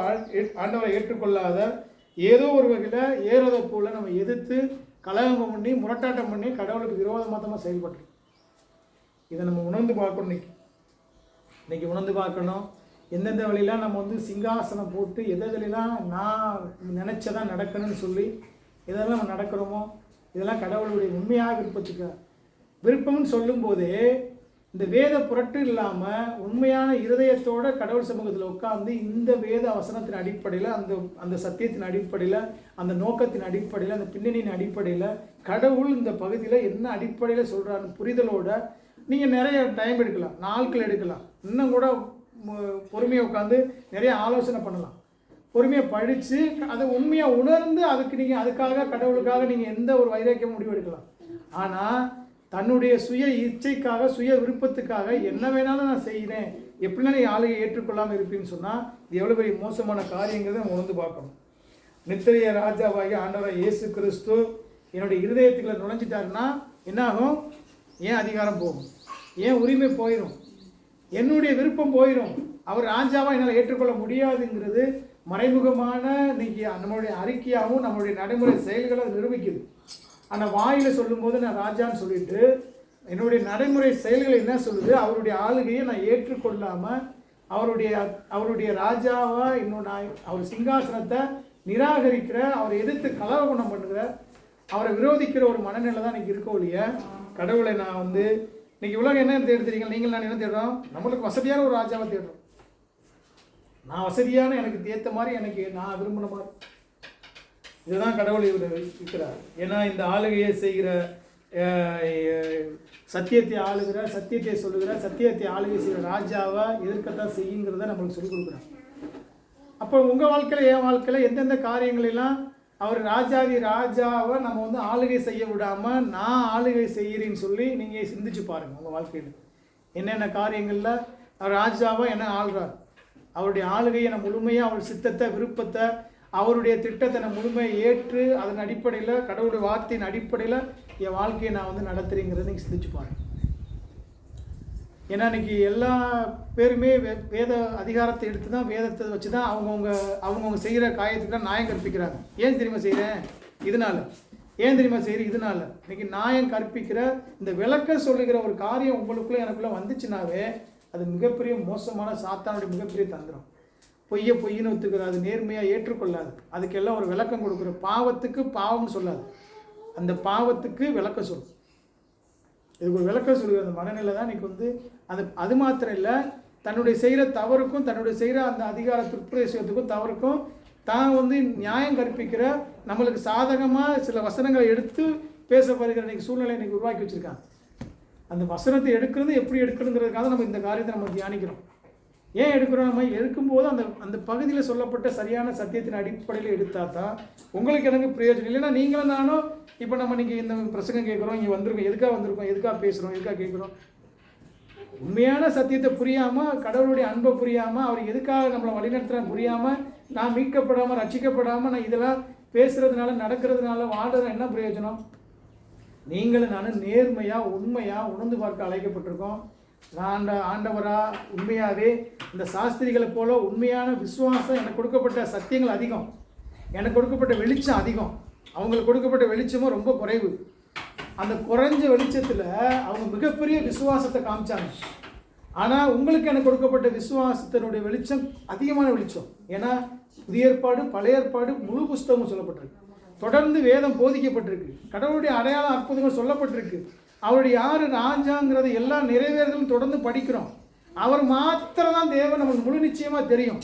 ஆண்டவரை ஏற்றுக்கொள்ளாத ஏதோ ஒரு வகையில் ஏறதை போல் நம்ம எதிர்த்து கலகம் பண்ணி முரட்டாட்டம் பண்ணி கடவுளுக்கு விரோதமாக தான் செயல்பட்டு. இதை நம்ம உணர்ந்து பார்க்கணும். இன்றைக்கி உணர்ந்து பார்க்கணும். எந்தெந்த வழியெல்லாம் நம்ம சிங்காசனம் போட்டு எதெல்லாம் நான் நினச்சதான் நடக்கணும்னு சொல்லி இதெல்லாம் நம்ம நடக்கிறோமோ, இதெல்லாம் கடவுளுடைய உண்மையாக விருப்பம்னு சொல்லும்போதே இந்த வேத புரட்டு இல்லாமல் உண்மையான இருதயத்தோட கடவுள் சமூகத்தில் உட்கார்ந்து இந்த வேத வசனத்தின் அடிப்படையில், அந்த சத்தியத்தின் அடிப்படையில், அந்த நோக்கத்தின் அடிப்படையில், அந்த பின்னணியின் அடிப்படையில் கடவுள் இந்த பகுதியில் என்ன அடிப்படையில் சொல்கிறான்னு புரிதலோட நீங்கள் நிறைய டைம் எடுக்கலாம், நாட்கள் எடுக்கலாம், இன்னும் கூட பொறுமையாக உட்காந்து நிறைய ஆலோசனை பண்ணலாம், பொறுமையாக படித்து அதை உண்மையாக உணர்ந்து அதுக்காக கடவுளுக்காக நீங்கள் எந்த ஒரு வைராக்கியம் முடிவு எடுக்கலாம். ஆனால் தன்னுடைய சுய இச்சைக்காக, சுய விருப்பத்துக்காக என்ன வேணாலும் நான் செய்கிறேன், எப்படின்னா நீ ஆளுகை ஏற்றுக்கொள்ளாமல் இருப்பீன்னு சொன்னால் இது எவ்வளோ பெரிய மோசமான காரியங்கிறத நம்ம உணர்ந்து பார்க்கணும். நித்திரைய ராஜாவாகி ஆண்டவராக இயேசு கிறிஸ்து என்னுடைய இருதயத்துக்குள்ள நுழைஞ்சிட்டாருன்னா என்னாகும்? ஏன் அதிகாரம் போகும், ஏன் உரிமை போயிடும், என்னுடைய விருப்பம் போயிடும். அவர் ராஜாவாக என்னால் ஏற்றுக்கொள்ள முடியாதுங்கிறது மறைமுகமான இன்னைக்கு நம்மளுடைய அறிக்கையாகவும் நம்மளுடைய நடைமுறை செயல்களை நிரூபிக்குது. ஆனால் வாயில் சொல்லும்போது நான் ராஜான்னு சொல்லிட்டு என்னுடைய நடைமுறை செயல்களை என்ன சொல்லுது? அவருடைய ஆளுகையை நான் ஏற்றுக்கொள்ளாமல் அவருடைய ராஜாவா இன்னும் நான் அவர் சிங்காசனத்தை நிராகரிக்கிற, அவரை எதிர்த்து கலவகுணம் பண்ணுகிற, அவரை விரோதிக்கிற ஒரு மனநிலை தான் இன்னைக்கு இருக்கோ இல்லையா? கடவுளை நான் வந்து இன்னைக்கு உலகம் என்ன தேடுறீங்க? நீங்கள் நான் என்ன தேடுறோம்? நம்மளுக்கு வசதியான ஒரு ராஜாவை தேடுறோம். நான் வசதியான, எனக்கு ஏற்ற மாதிரி, எனக்கு நான் விரும்பின மாதிரி. இதுதான் கடவுள் இவர் இருக்கிறார். ஏன்னா இந்த ஆளுகையை செய்கிற, சத்தியத்தை ஆளுகிற, சத்தியத்தை சொல்லுகிற, சத்தியத்தை ஆளுகை செய்கிற ராஜாவை எதிர்க்கத்தான் செய்யுங்கிறத நம்மளுக்கு சொல்லிக் கொடுக்குறாங்க. அப்போ உங்கள் வாழ்க்கையில், என் வாழ்க்கையில் எந்தெந்த காரியங்களெல்லாம் அவர் ராஜாவை நம்ம வந்து ஆளுகை செய்ய விடாமல் நான் ஆளுகை செய்கிறேன்னு சொல்லி நீங்கள் சிந்திச்சு பாருங்கள். உங்கள் வாழ்க்கையில் என்னென்ன காரியங்களில் அவர் ராஜாவை என்ன ஆள்றார், அவருடைய ஆளுகையை நான் முழுமையாக, அவர் சித்தத்தை, விருப்பத்தை, அவருடைய திட்டத்தை நான் முழுமையை ஏற்று அதன் அடிப்படையில், கடவுளுடைய வார்த்தையின் அடிப்படையில் என் வாழ்க்கையை நான் வந்து நடத்துறேங்கிறத நீங்கள் சிந்திச்சு பாருங்கள். ஏன்னா இன்றைக்கி எல்லா பேருமே வேத அதிகாரத்தை எடுத்து தான், வேதத்தை வச்சு தான் அவங்கவுங்க செய்கிற காரியத்துக்குலாம் நியாயம் கற்பிக்கிறாங்க. ஏன் தெரியுமா செய்கிறேன்? இதனால். ஏன் தெரியுமா செய்கிறேன்? இதனால். இன்றைக்கி நியாயம் கற்பிக்கிற இந்த விளக்கம் சொல்லுகிற ஒரு காரியம் உங்களுக்குள்ளே எனக்குள்ளே வந்துச்சுனாவே அது மிகப்பெரிய மோசமான சாத்தானுடைய மிகப்பெரிய தந்திரம். பொய்ன்னு ஒத்துக்கிற, அது நேர்மையாக ஏற்றுக்கொள்ளாது, அதுக்கெல்லாம் ஒரு விளக்கம் கொடுக்குற. பாவத்துக்கு பாவம்னு சொல்லாது, அந்த பாவத்துக்கு விளக்கம் சொல்லும். இதுக்கு ஒரு விளக்கம் சொல்லுகிற அந்த மனநிலை தான் இன்றைக்கி வந்து அது மாத்திரம் இல்லை, தன்னுடைய செய்கிற தவறுக்கும் தன்னுடைய செய்கிற அந்த அதிகார துர்ப்பிரயோகத்துக்கும் தவறுக்கும் தான் வந்து நியாயம் கற்பிக்கிற, நம்மளுக்கு சாதகமாக சில வசனங்களை எடுத்து பேசப்படுகிற இன்றைக்கி சூழ்நிலை இன்றைக்கி உருவாக்கி வச்சுருக்காங்க. அந்த வசனத்தை எடுக்கிறது எப்படி எடுக்கணுங்கிறதுக்காக நம்ம இந்த காரியத்தை நம்ம தியானிக்கிறோம். ஏன் எடுக்கிறோம்? நம்ம எடுக்கும்போது அந்த பகுதியில் சொல்லப்பட்ட சரியான சத்தியத்தின் அடிப்படையில் எடுத்தால் தான் உங்களுக்கு எனக்கு பிரயோஜனம். இல்லைன்னா நீங்களும் நானும் இப்போ நம்ம நீங்கள் இந்த பிரசங்கம் கேட்குறோம், இங்கே வந்திருக்கோம், எதுக்காக வந்திருக்கோம், எதுக்காக பேசுகிறோம், எதுக்காக கேட்குறோம்? உண்மையான சத்தியத்தை புரியாமல், கடவுளுடைய அன்பை புரியாமல், அவர் எதுக்காக நம்மளை வழிநடத்துகிறாங்க புரியாமல், நான் மீட்கப்படாமல், ரட்சிக்கப்படாமல் நான் இதெல்லாம் பேசுகிறதுனால, நடக்கிறதுனால, வாழ்றதுனால என்ன பிரயோஜனம்? நீங்களும் நானும் நேர்மையாக, உண்மையாக உணர்ந்து பார்க்க அழைக்கப்பட்டிருக்கோம். ஆண்டவராக உண்மையாகவே இந்த சாஸ்திரிகளை போல உண்மையான விசுவாசம், எனக்கு கொடுக்கப்பட்ட சத்தியங்கள் அதிகம், எனக்கு கொடுக்கப்பட்ட வெளிச்சம் அதிகம், அவங்களுக்கு கொடுக்கப்பட்ட அதிகமும் ரொம்ப குறைவு. அந்த குறைஞ்ச வெளிச்சத்தில் அவங்க மிகப்பெரிய விசுவாசத்தை காமிச்சாங்க. ஆனால் உங்களுக்கு எனக்கு கொடுக்கப்பட்ட விசுவாசத்தினுடைய வெளிச்சம் அதிகமான வெளிச்சம். ஏன்னா புதிய ஏற்பாடு, பழைய ஏற்பாடு, முழு புஸ்தகம் சொல்லப்பட்டிருக்கு, தொடர்ந்து வேதம் போதிக்கப்பட்டிருக்கு, கடவுளுடைய அடையாள அற்புதங்கள் சொல்லப்பட்டிருக்கு, அவருடைய யார் ராஜாங்கிறது எல்லாம் நிறைவேறுதலும் தொடர்ந்து படிக்கிறோம். அவர் மாத்திரம் தான் தேவன் நமக்கு முழு நிச்சயமாக தெரியும்.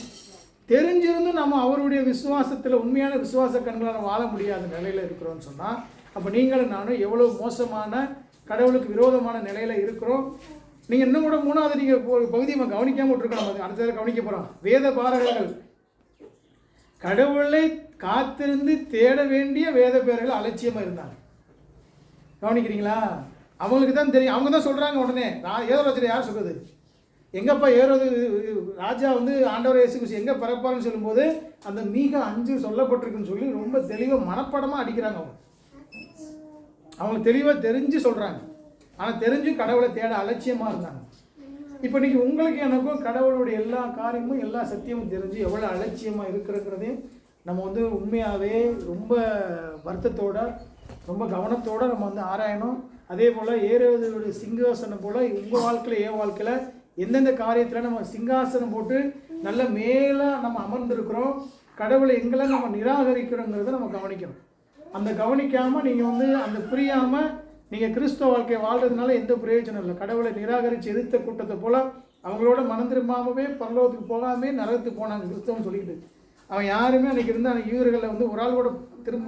தெரிஞ்சிருந்தும் நம்ம அவருடைய விசுவாசத்தில் உண்மையான விசுவாச கண்களால் வாழ முடியாத நிலையில் இருக்கிறோம்னு சொன்னால், அப்போ நீங்களும் நானும் எவ்வளோ மோசமான, கடவுளுக்கு விரோதமான நிலையில் இருக்கிறோம். நீங்கள் இன்னும் கூட மூணாவது நீங்கள் பகுதியை நம்ம கவனிக்காமல் விட்டுருக்கோம். நம்ம அடுத்தது கவனிக்க போகிறோம். வேத பாரகர்கள் கடவுளை காத்திருந்து தேட வேண்டிய வேத பேர்கள் அலட்சியமாக இருந்தாங்க. கவனிக்கிறீங்களா? அவங்களுக்கு தான் தெரியும், அவங்க தான் சொல்கிறாங்க. உடனே ஏரோது யார் சொல்கிறது? எங்கப்பா ஏரோது ராஜா வந்து ஆண்டவர் இயேசு கிறிஸ்து எங்கே பிறப்பாருன்னு சொல்லும்போது அந்த மீக 5 சொல்லப்பட்டிருக்குன்னு சொல்லி ரொம்ப தெளிவாக மனப்படமாக அடிக்கிறாங்க. அவங்க தெளிவாக தெரிஞ்சு சொல்கிறாங்க. ஆனால் தெரிஞ்சும் கடவுளை தேட அலட்சியமாக இருந்தாங்க. இப்போ இன்றைக்கி உங்களுக்கு எனக்கும் கடவுளுடைய எல்லா காரியமும் எல்லா சத்தியமும் தெரிஞ்சு எவ்வளோ அலட்சியமாக இருக்கிறங்கிறதையும் நம்ம வந்து உண்மையாகவே ரொம்ப வருத்தத்தோட, ரொம்ப கவனத்தோடு நம்ம வந்து ஆராயணும். அதே போல் ஏறுவதோடைய சிங்காசனம் போல் உங்கள் வாழ்க்கையில், என் வாழ்க்கையில் எந்தெந்த காரியத்தில் நம்ம சிங்காசனம் போட்டு நல்ல மேலே நம்ம அமர்ந்திருக்கிறோம், கடவுளை எங்களை நம்ம நிராகரிக்கிறோங்கிறத நம்ம கவனிக்கணும். அந்த கவனிக்காமல் நீங்கள் வந்து அந்த புரியாமல் நீங்கள் கிறிஸ்தவ வாழ்க்கையை வாழ்கிறதுனால எந்த பிரயோஜனம் இல்லை. கடவுளை நிராகரித்து எதிர்த்த கூட்டத்தை போல் அவங்களோட மனம் திரும்பாமவே பரலோகத்துக்கு போகாமே நரகத்துக்கு போனாங்க கிறிஸ்தவன் சொல்லிட்டு. அவன் யாருமே அன்றைக்கி இருந்த அந்த யூதர்களில் வந்து ஒரு ஆள் கூட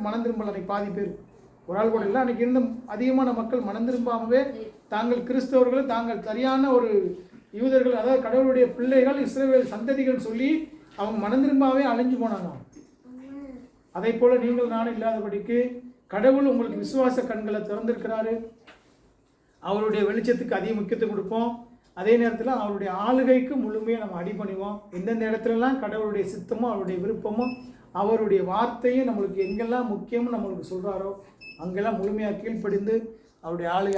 மனம் திரும்பலை. அன்றைக்கி பாதி பேர், ஒரு ஆள் கூட இல்லை. அன்றைக்கி இருந்த அதிகமான மக்கள் மனம் திரும்பாமவே தாங்கள் கிறிஸ்தவர்கள், தாங்கள் சரியான ஒரு யூதர்கள், அதாவது கடவுளுடைய பிள்ளைகள், இஸ்ரவேல் சந்ததிகள் சொல்லி அவங்க மனம் திரும்பாவே அழிஞ்சு போனாங்க. அதை போல் நீங்கள் நானும் இல்லாதபடிக்கு கடவுள் உங்களுக்கு விசுவாச கண்களை திறந்திருக்கிறாரு. அவருடைய வெளிச்சத்துக்கு அதிக முக்கியத்துவம் கொடுப்போம். அதே நேரத்தில் அவருடைய ஆளுகைக்கு முழுமையாக நம்ம அடிபணிவோம். எந்தெந்த இடத்துலலாம் கடவுளுடைய சித்தமோ அவருடைய விருப்பமோ அவருடைய வார்த்தையை நம்மளுக்கு எங்கெல்லாம் முக்கியம்னு நம்மளுக்கு சொல்கிறாரோ அங்கெல்லாம் முழுமையாக கீழ்ப்படிந்து அவருடைய ஆளை